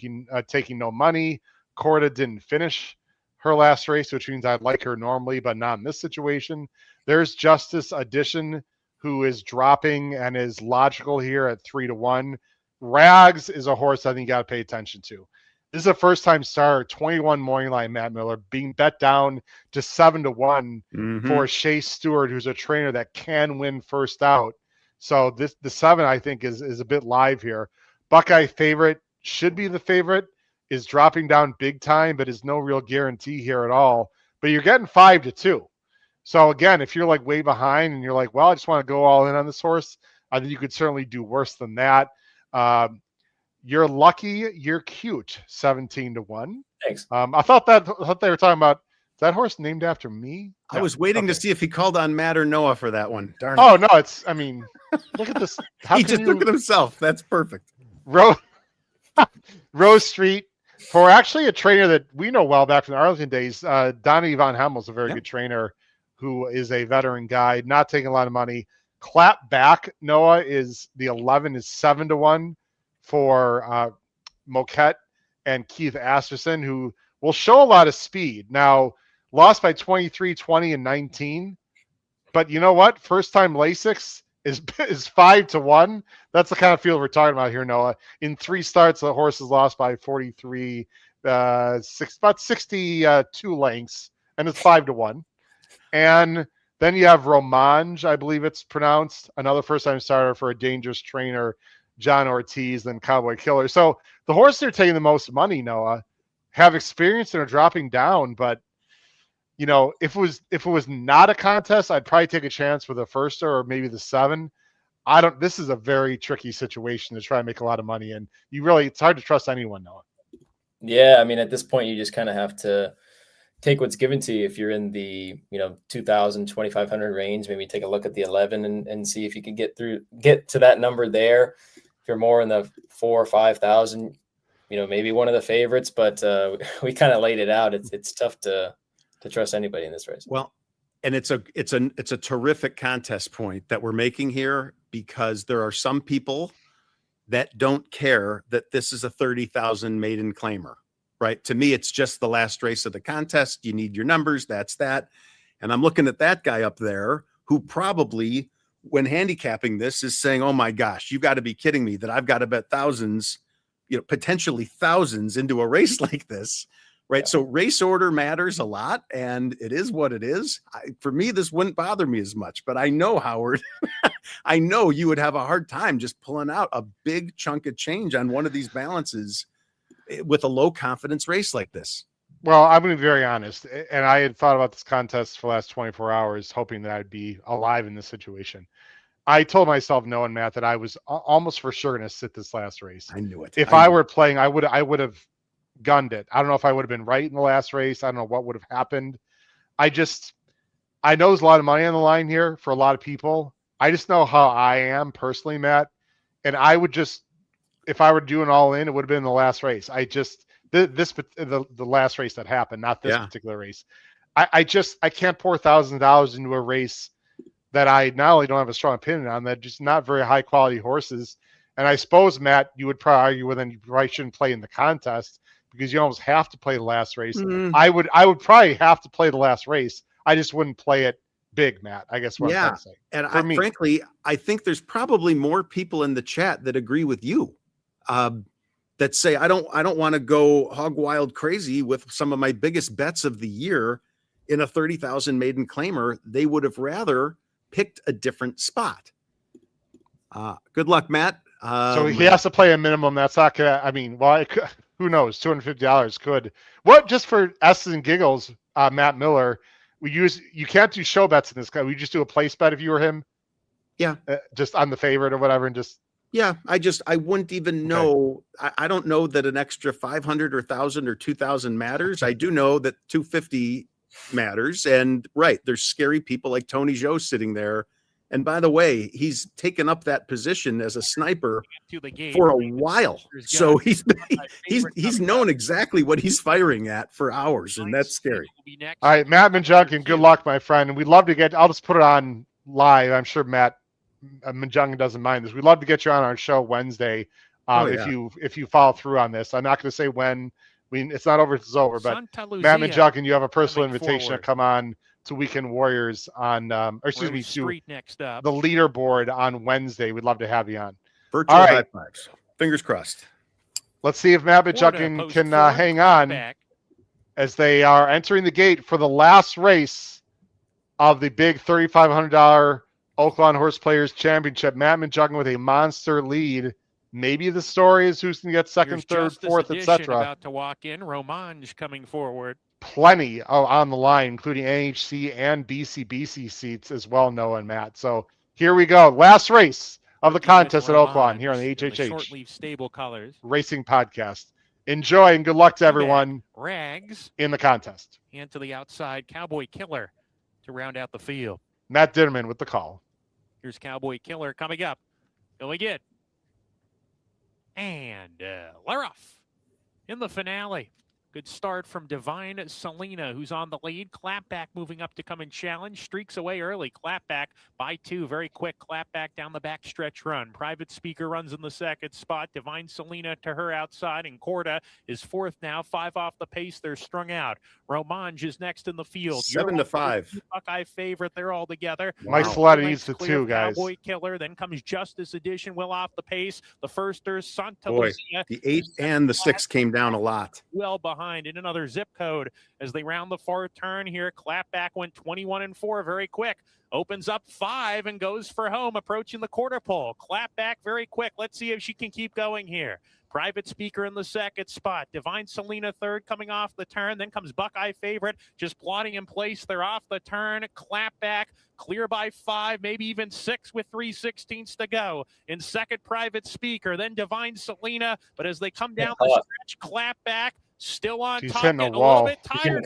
taking no money. Corda didn't finish her last race, which means I'd like her normally, but not in this situation. There's Justice Addition, who is dropping and is logical here at 3-1. Rags is a horse I think you got to pay attention to. This is a first-time starter, 21 morning line, Matt Miller, being bet down to 7-1 for Shea Stewart, who's a trainer that can win first out. So the 7, I think, is a bit live here. Buckeye favorite should be the favorite, is dropping down big time, but is no real guarantee here at all. But you're getting 5-2. So again, if you're like way behind and you're like, well, I just want to go all in on this horse, I think you could certainly do worse than that. You're lucky, you're cute, 17-1. Thanks. I thought they were talking about, is that horse named after me? I was waiting to see if he called on Matt or Noah for that one. Darn it. Oh no, look at this. He just took it himself. That's perfect. Rose Street, for actually a trainer that we know well back from the Arlington days. Donnie Von Hemmel's a very good trainer who is a veteran guy, not taking a lot of money. Clap Back, Noah, is the 11 is 7-1 for Moquette and Keith Asterson, who will show a lot of speed. Now, lost by 23, 20, and 19. But you know what? First time Lasix is 5-1. That's the kind of field we're talking about here, Noah. In 3 starts, the horse has lost by 43, about 62 lengths, and it's 5-1. And then you have Romange, I believe it's pronounced, another first-time starter for a dangerous trainer, John Ortiz, then Cowboy Killer. So the horses that are taking the most money, Noah, have experience and are dropping down. But you know, if it was not a contest, I'd probably take a chance with the first or maybe the 7. This is a very tricky situation to try and make a lot of money, and it's hard to trust anyone, Noah. Yeah, I mean, at this point, you just kind of have to take what's given to you. If you're in the 2,000, 2,500 range, maybe take a look at the 11 and see if you can get to that number there. If you're more in the 4,000 or 5,000, maybe one of the favorites, but we kind of laid it out. It's tough to trust anybody in this race. Well, and it's a terrific contest point that we're making here, because there are some people that don't care that this is a 30,000 maiden claimer, right? To me, it's just the last race of the contest. You need your numbers. That's that. And I'm looking at that guy up there who probably, when handicapping this, is saying, oh my gosh, you've got to be kidding me that I've got to bet thousands, potentially thousands into a race like this. Right. Yeah. So race order matters a lot, and it is what it is. For me, this wouldn't bother me as much, but I know, Howard, I know you would have a hard time just pulling out a big chunk of change on one of these balances with a low confidence race like this. Well, I'm going to be very honest, and I had thought about this contest for the last 24 hours, hoping that I'd be alive in this situation. I told myself, Noah and Matt, that I was almost for sure going to sit this last race. I knew it. If I were playing, I would have gunned it. I don't know if I would have been right in the last race. I don't know what would have happened. I know there's a lot of money on the line here for a lot of people. I just know how I am personally, Matt. And I would just, if I were doing all in, it would have been the last race. The last race that happened, not this particular race. I can't pour $1,000 into a race that I not only don't have a strong opinion on, that just not very high quality horses. And I suppose, Matt, you would probably argue with them, you probably shouldn't play in the contest because you almost have to play the last race. I would probably have to play the last race. I just wouldn't play it big, Matt. I guess what I'm trying to say. And frankly, I think there's probably more people in the chat that agree with you. That say I don't want to go hog wild crazy with some of my biggest bets of the year in a 30,000 maiden claimer. They would have rather picked a different spot. Good luck, Matt. So he has to play a minimum. That's not gonna. I mean, well, who knows? $250 could. What, just for S's and giggles, Matt Miller. You can't do show bets in this guy. We just do a place bet if you were him. Yeah, just on the favorite or whatever, and just. Yeah, I wouldn't even know. I don't know that an extra 500 or 1,000 or 2,000 matters. I do know that 250 matters. And right, there's scary people like Tony Joe sitting there. And by the way, he's taken up that position as a sniper for a while. So he's known exactly what he's firing at for hours, and that's scary. All right, Matt Manjunkin, good luck, my friend. And we'd love to I'll just put it on live. I'm sure Matt Majunga doesn't mind this. We'd love to get you on our show Wednesday if you follow through on this. I'm not going to say when. It's not over. It's over. But Santa Lucia Matt Majunga, you have a personal coming invitation forward. to come on to Weekend Warriors on, Rose to Street next up. the leaderboard on Wednesday. We'd love to have you on. Virtual All right. high fives. Fingers crossed. Let's see if Matt Florida Majunga post can forward, hang clap on back. as they are entering the gate for the last race of the big $3,500 Oaklawn Horse Players Championship. Matt Majunga with a monster lead. Maybe the story is who's going to get second, Here's third, Justice fourth, Edition etc. about to walk in. Romange coming forward. Plenty on the line, including NHC and BCBC seats as well, Noah and Matt. So here we go. Last race of the contest at Oaklawn here on the HHH Short leaf stable colors. Racing Podcast. Enjoy and good luck to everyone Rags in the contest. and to the outside. Cowboy Killer to round out the field. Matt Ditterman with the call. Here's Cowboy Killer coming up. Going in. And they're off in the finale. Good start from Divine Selena, who's on the lead. Clapback moving up to come and challenge. Streaks away early. Clapback by 2. Very quick. Clapback down the back stretch run. Private Speaker runs in the second spot. Divine Selena to her outside. And Corda is fourth now. 5 off the pace. They're strung out. Romange is next in the field. 7 to 5. Buckeye favorite. They're all together. Mike Wow. Saletta needs the Clear 2, guys. Cowboy Killer. Then comes Justice Edition. Well off the pace. The firsters, Santa Boy, Lucia. the 8 and the 6 came down a lot. Well behind in another zip code as they round the far turn here. Clapback went 21-4 very quick. Opens up 5 and goes for home, approaching the quarter pole. Clapback very quick. Let's see if she can keep going here. Private Speaker in the second spot. Divine Selena third coming off the turn. Then comes Buckeye Favorite just plotting in place. They're off the turn. Clapback clear by 5, maybe even 6 with 3/16 to go. In second, Private Speaker. Then Divine Selena. But as they come down the stretch, Clapback still on She's top. hitting a Getting a wall. little bit tired.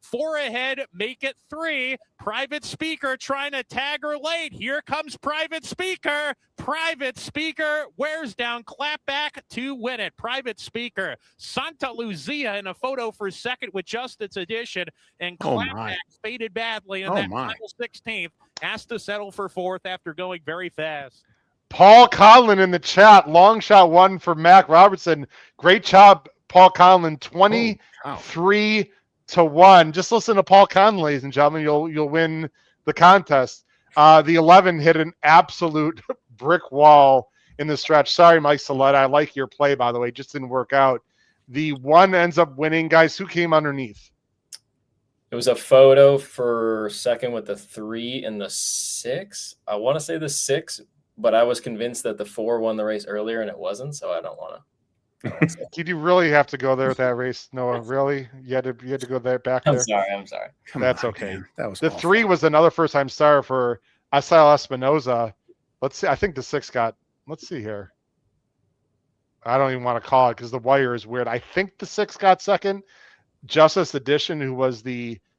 4 ahead, make it 3. Private Speaker trying to tag her late. Here comes Private Speaker. Private Speaker wears down Clapback to win it. Private Speaker. Santa Lucia in a photo for second with Justice Edition. And Clapback faded badly in that final 16th. Has to settle for 4th after going very fast. Paul Conlon in the chat. Long shot 1 for Mac Robertson. Great job, Paul Conlon. 23 to 1. Just listen to Paul Conlon, ladies and gentlemen. You'll win the contest. The 11 hit an absolute brick wall in the stretch. Sorry, Mike Saletta. I like your play, by the way. Just didn't work out. The 1 ends up winning. Guys, who came underneath? It was a photo for second with the 3 and the 6. I want to say the 6, but I was convinced that the 4 won the race earlier, and it wasn't, so I don't want to. Did you really have to go there with that race, Noah? Really? You had to go there back there? I'm sorry. That's okay. Man. That was the awful. 3 was another first-time star for Asael Espinoza. Let's see. I think the 6 got. Let's see here. I don't even want to call it because the wire is weird. I think the 6 got second. Justice Edition, who was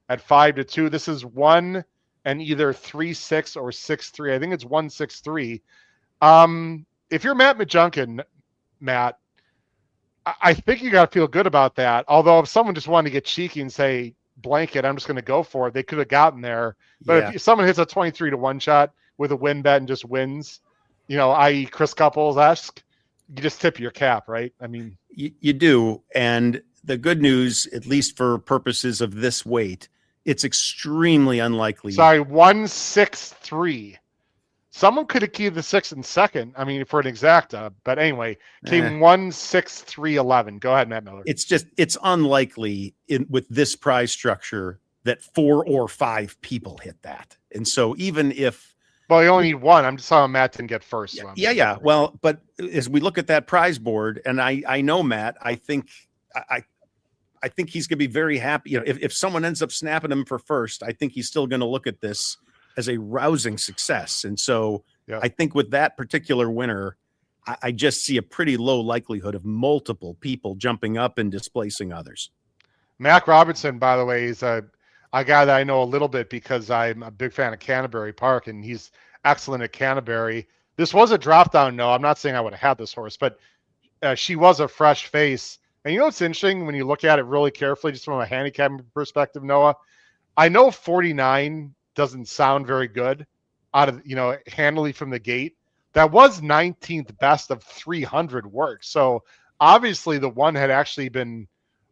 at 5 to 2. This is 1 and either 3-6 or 6-3. I think it's 1-6-3. If you're Matt Majunga, Matt, I think you got to feel good about that. Although if someone just wanted to get cheeky and say blanket, I'm just going to go for it, they could have gotten there. But if someone hits a 23 to 1 shot with a win bet and just wins, i.e. Chris Couples-esque, you just tip your cap, right? I mean, you do. And the good news, at least for purposes of this weight, it's extremely unlikely. Sorry, 1-6-3. Someone could have keyed the 6 in second. I mean, for an exacta, but anyway, came 1-6-3-11. Go ahead, Matt Miller. It's unlikely with this prize structure that 4 or 5 people hit that. And so even if, well, you only need 1. I'm just talking Matt didn't get first. So yeah. Well, but as we look at that prize board, and I know Matt, I think he's going to be very happy. If someone ends up snapping him for first, I think he's still going to look at this as a rousing success. And so I think with that particular winner, I just see a pretty low likelihood of multiple people jumping up and displacing others. Mac Robertson, by the way, is a guy that I know a little bit because I'm a big fan of Canterbury Park, and he's excellent at Canterbury. This was a drop down. No, I'm not saying I would have had this horse, but she was a fresh face. And what's interesting when you look at it really carefully, just from a handicapping perspective, Noah, I know 49 doesn't sound very good out of, handily from the gate. That was 19th best of 300 work. So obviously the one had actually been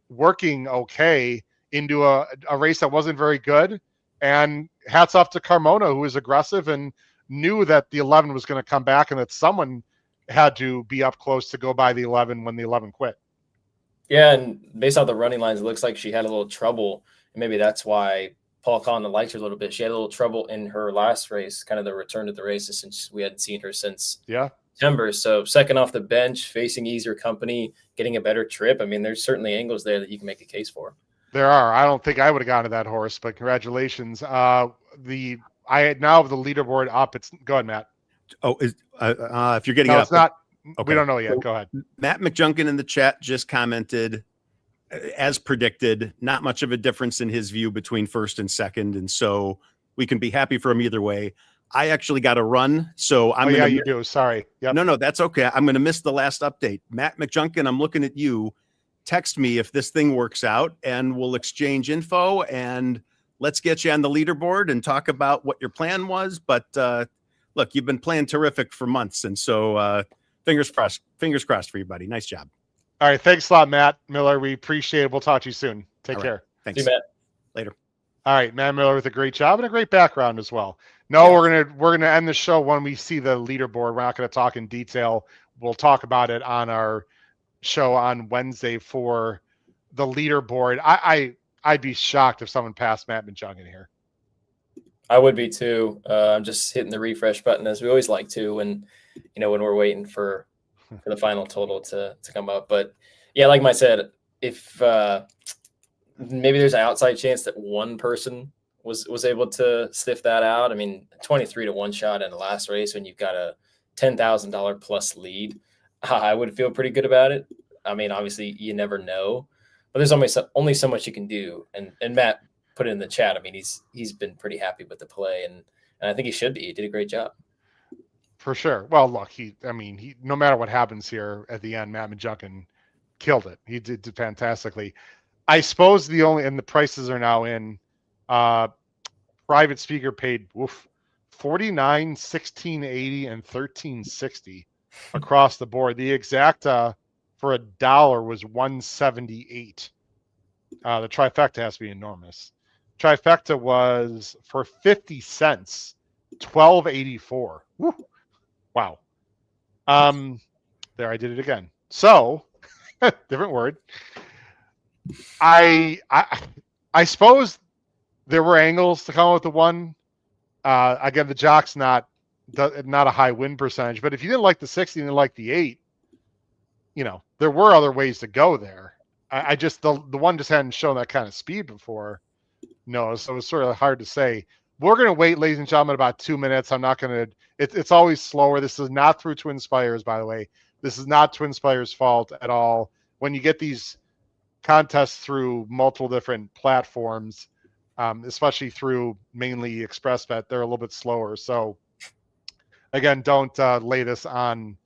working okay into a race that wasn't very good. And hats off to Carmona, who was aggressive and knew that the 11 was going to come back and that someone had to be up close to go by the 11 when the 11 quit. Yeah, and based off the running lines, it looks like she had a little trouble. And maybe that's why Paul Collin liked her a little bit. She had a little trouble in her last race, kind of the return to the races, since we hadn't seen her since September. So second off the bench, facing easier company, getting a better trip. I mean, there's certainly angles there that you can make a case for. There are. I don't think I would have gotten to that horse, but congratulations. I now have the leaderboard up. Go ahead, Matt. Oh, if you're getting no, it it's up, not. okay. We don't know yet. Go ahead. Matt McJunkin in the chat just commented, as predicted, not much of a difference in his view between first and second, and so we can be happy for him either way. I actually got to run, so I'm. You do. Sorry. Yep. No, that's okay. I'm going to miss the last update. Matt McJunkin, I'm looking at you. Text me if this thing works out, and we'll exchange info, and let's get you on the leaderboard and talk about what your plan was. But look, you've been playing terrific for months, and so fingers crossed for you, buddy. Nice job. All right, thanks a lot, Matt Miller. We appreciate it. We'll talk to you soon. Take care. Thanks. See you, Matt. Later. All right, Matt Miller with a great job and a great background as well. No, we're gonna end the show when we see the leaderboard. We're not gonna talk in detail. We'll talk about it on our show on Wednesday for the leaderboard. I'd be shocked if someone passed Matt McJunkin here. I would be too. I'm just hitting the refresh button as we always like to, when we're waiting for the final total to come up. But yeah, like Mike said, if maybe there's an outside chance that one person was able to sniff that out. I mean, 23 to 1 shot in the last race when you've got a $10,000 plus lead, I would feel pretty good about it. I mean, obviously you never know, but there's only so much you can do. And Matt put it in the chat. I mean, he's been pretty happy with the play, and I think he should be. He did a great job. For sure. Well, look, he no matter what happens here at the end, Matt McJunkin killed it. He did fantastically. I suppose and the prices are now in. Private speaker paid $49, $16.80, and $13.60 across the board. The exacta for $1 was $178. The trifecta has to be enormous. Trifecta was for 50 cents, $12.84. Wow. There, I did it again. So, different word. I suppose there were angles to come up with the one. Again, the jock's not a high win percentage, but if you didn't like the 60 and you didn't like the 8, there were other ways to go there. I just the one just hadn't shown that kind of speed before. No, so it was sort of hard to say. We're going to wait, ladies and gentlemen, about 2 minutes. I'm not going to. It's always slower. This is not through TwinSpires, by the way. This is not TwinSpires' fault at all. When you get these contests through multiple different platforms, especially through mainly ExpressBet, they're a little bit slower. So, again, don't lay this on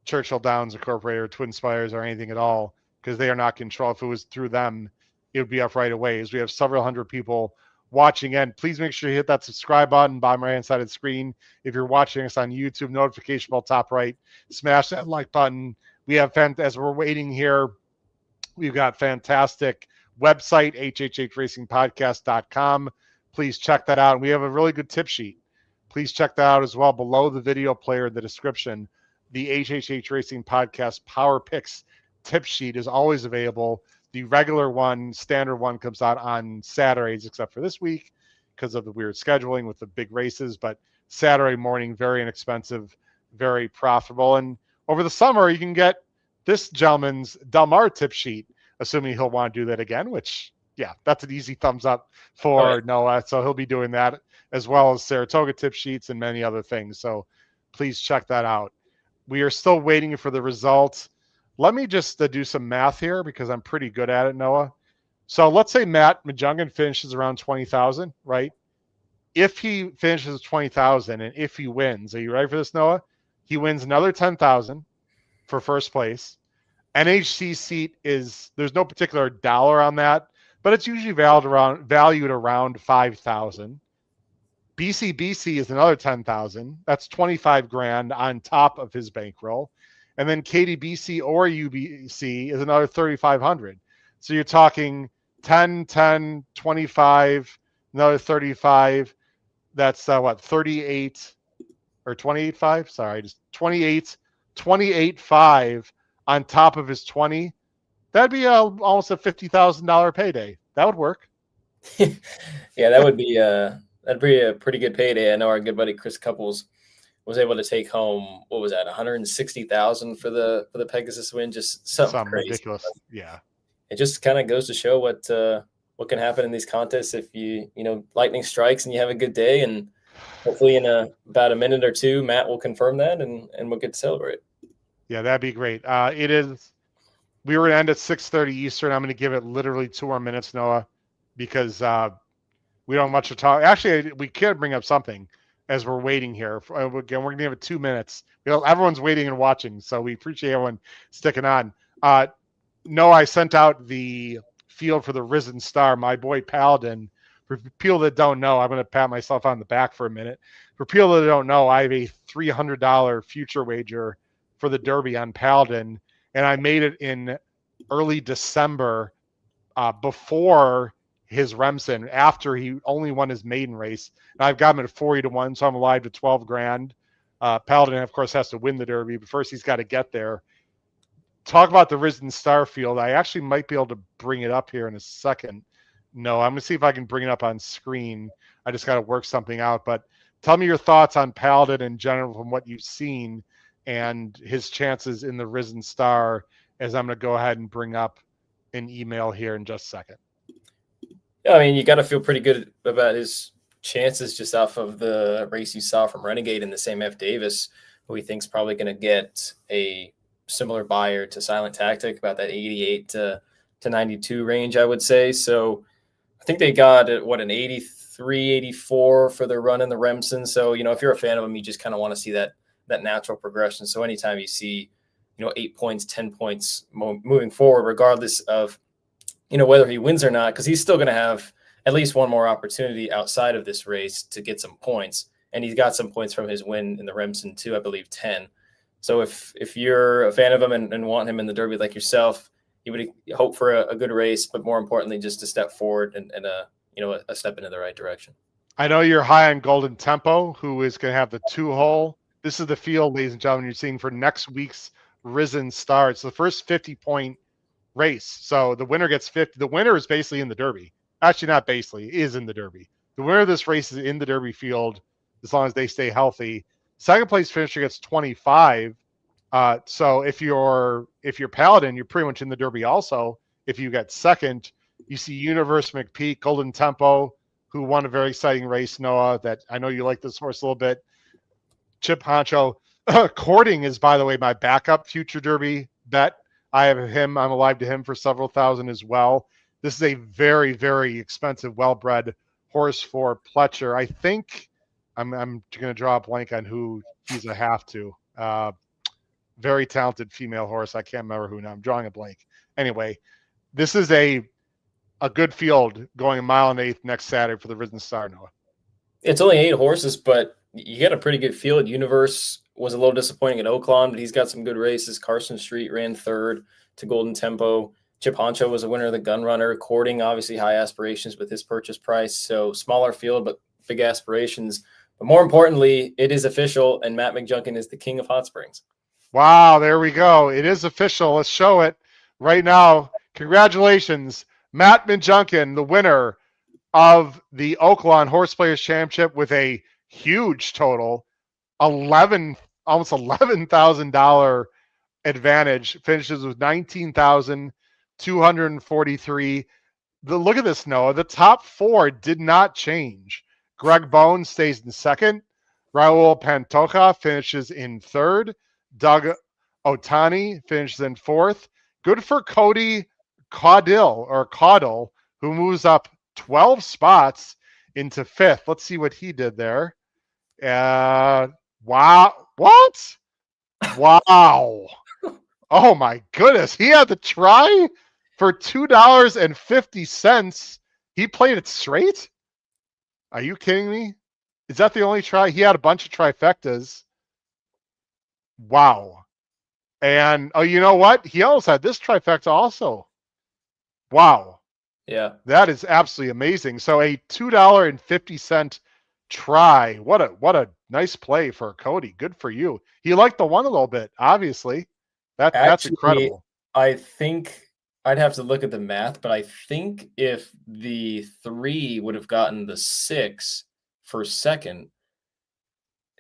Churchill Downs Incorporated or TwinSpires or anything at all, because they are not control. If it was through them, it would be up right away. As we have several hundred people watching in, please make sure you hit that subscribe button bottom right hand side of the screen. If you're watching us on YouTube, notification bell top right, smash that like button. We have as we're waiting here, we've got fantastic website, hhhracingpodcast.com. Please check that out. We have a really good tip sheet. Please check that out as well below the video player in the description. The HHH Racing Podcast Power Picks tip sheet is always available. The regular one, standard one, comes out on Saturdays, except for this week because of the weird scheduling with the big races. But Saturday morning, very inexpensive, very profitable. And over the summer, you can get this gentleman's Del Mar tip sheet, assuming he'll want to do that again, which, yeah, that's an easy thumbs up for Noah. So he'll be doing that, as well as Saratoga tip sheets and many other things. So please check that out. We are still waiting for the results. Let me just do some math here because I'm pretty good at it, Noah. So let's say Matt McJunkin finishes around 20,000, right? If he finishes 20,000 and if he wins, are you ready for this, Noah? He wins another 10,000 for first place. NHC seat there's no particular dollar on that, but it's usually valued around 5,000. BCBC is another 10,000. That's 25 grand on top of his bankroll. And then KDBC or UBC is another 3,500. So you're talking 10, 10, 25, another 35. That's 38 or 28.5? Sorry, just 28.5 on top of his 20. That'd be almost a $50,000 payday. That would work. Yeah, that'd be a pretty good payday. I know our good buddy Chris Couples was able to take home, what was that, 160,000 for the Pegasus win, just something crazy. Ridiculous. Yeah. It just kind of goes to show what can happen in these contests if you lightning strikes and you have a good day, and hopefully in about a minute or two, Matt will confirm that and we'll get to celebrate. Yeah, that'd be great. It is. We were going to end at 6:30 Eastern. I'm going to give it literally 2 more minutes, Noah, because we don't have much to talk. Actually, we could bring up something as we're waiting here. Again, we're going to give it 2 minutes. Everyone's waiting and watching, so we appreciate everyone sticking on. Noah, I sent out the field for the Risen Star. My boy Paladin. For people that don't know, I'm going to pat myself on the back for a minute. For people that don't know, I have a $300 future wager for the Derby on Paladin, and I made it in early December before his Remsen, after he only won his maiden race. And I've got him at 40-1, so I'm alive to 12 grand. Paladin, of course, has to win the Derby, but first he's got to get there. Talk about the Risen Star field. I actually might be able to bring it up here in a second. No, I'm going to see if I can bring it up on screen. I just got to work something out. But tell me your thoughts on Paladin in general from what you've seen and his chances in the Risen Star, as I'm going to go ahead and bring up an email here in just a second. Yeah, I mean, you got to feel pretty good about his chances just off of the race you saw from Renegade in the same F. Davis, who he thinks probably going to get a similar buyer to Silent Tactic, about that 88 to 92 range, I would say. So I think they got an 83, 84 for their run in the Remsen. So, if you're a fan of them, you just kind of want to see that natural progression. So anytime you see, 8 points, 10 points moving forward, regardless of, whether he wins or not, because he's still going to have at least one more opportunity outside of this race to get some points. And he's got some points from his win in the Remsen too, I believe 10. So if you're a fan of him and want him in the Derby like yourself, you would hope for a good race, but more importantly, just a step forward and a step into the right direction. I know you're high on Golden Tempo, who is going to have the 2-hole. This is the field, ladies and gentlemen, you're seeing for next week's Risen Star. It's the first 50-point race. So the winner gets 50. The winner is basically in the Derby. Actually, not basically, is in the Derby. The winner of this race is in the Derby field as long as they stay healthy. Second place finisher gets 25. So if you're Paladin, you're pretty much in the Derby also. If you get second, you see Universe McPeak, Golden Tempo, who won a very exciting race, Noah, that I know you like this horse a little bit. Chip Honcho. Courting is, by the way, my backup future Derby bet. I have him. I'm alive to him for several thousand as well. This is a very, very expensive, well-bred horse for Pletcher. I think I'm going to draw a blank on who he's a half to. Very talented female horse. I can't remember who now. I'm drawing a blank. Anyway, this is a good field going 1 1/8 miles next Saturday for the Risen Star, Noah. It's only 8 horses, but you got a pretty good field. Universe was a little disappointing at Oaklawn, but he's got some good races. Carson Street ran third to Golden Tempo. Chip Honcho was a winner of the Gun Runner. Courting, obviously high aspirations with his purchase price. So smaller field, but big aspirations. But more importantly, it is official, and Matt McJunkin is the king of Hot Springs. Wow, there we go. It is official. Let's show it right now. Congratulations, Matt McJunkin, the winner of the Oaklawn Horse Players Championship with a huge total, almost $11,000 advantage. Finishes with 19,243. Look at this, Noah. The top 4 did not change. Greg Bone stays in second. Raul Pantoja finishes in third. Doug Otani finishes in fourth. Good for Cody Caudle, who moves up 12 spots into fifth. Let's see what he did there. Wow. What? Wow. Oh, my goodness. He had to try for $2.50. He played it straight? Are you kidding me? Is that the only try? He had a bunch of trifectas. Wow. And oh, you know what? He almost had this trifecta also. Wow. Yeah. That is absolutely amazing. So a $2.50 try. What a nice play for Cody. Good for you. He liked the one a little bit, obviously. That's Actually, incredible. I think I'd have to look at the math, but I think if the 3 would have gotten the 6 for second,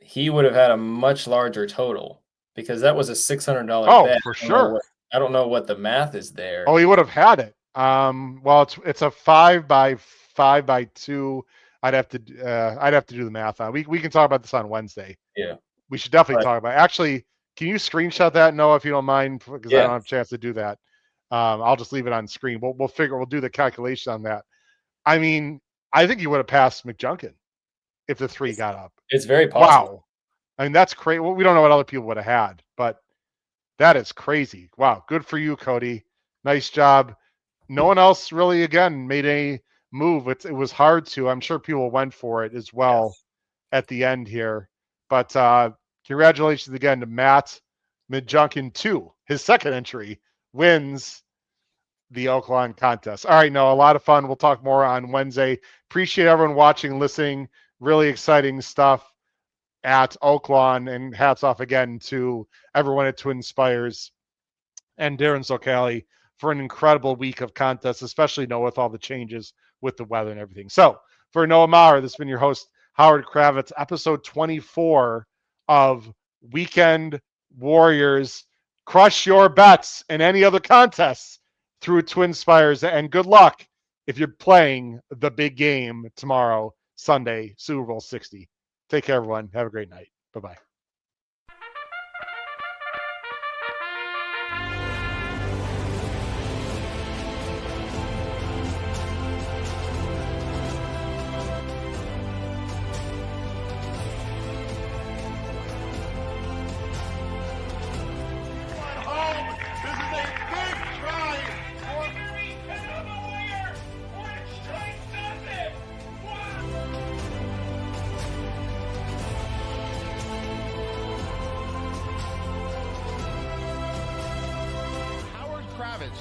he would have had a much larger total because that was a $600 bet. For sure. I don't know what the math is there. Oh, he would have had it. Well, it's a 5 by 5 by 2. I'd have to do the math on. We can talk about this on Wednesday. Yeah. We should definitely talk about it. Actually, can you screenshot that, Noah, if you don't mind? Because I don't have a chance to do that. I'll just leave it on screen. We'll do the calculation on that. I mean, I think he would have passed McJunkin if the 3 got up. It's very possible. Wow. I mean, that's crazy. Well, we don't know what other people would have had, but that is crazy. Wow. Good for you, Cody. Nice job. No one else really, again, made a move. It was hard to. I'm sure people went for it as well at the end here. But congratulations again to Matt McJunkin 2. His second entry wins the Oaklawn contest. All right, no, a lot of fun. We'll talk more on Wednesday. Appreciate everyone watching, listening. Really exciting stuff at Oaklawn, and hats off again to everyone at TwinSpires and Darren Zocali for an incredible week of contests, especially Noah with all the changes with the weather and everything. So for Noah Maurer, this has been your host, Howard Kravitz, episode 24 of Weekend Warriors. Crush your bets in any other contests through TwinSpires, and good luck if you're playing the big game tomorrow, Sunday, Super Bowl 60. Take care, everyone. Have a great night. Bye-bye.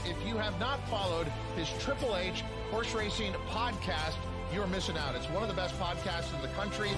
If you have not followed his Triple H horse racing podcast, you're missing out. It's one of the best podcasts in the country.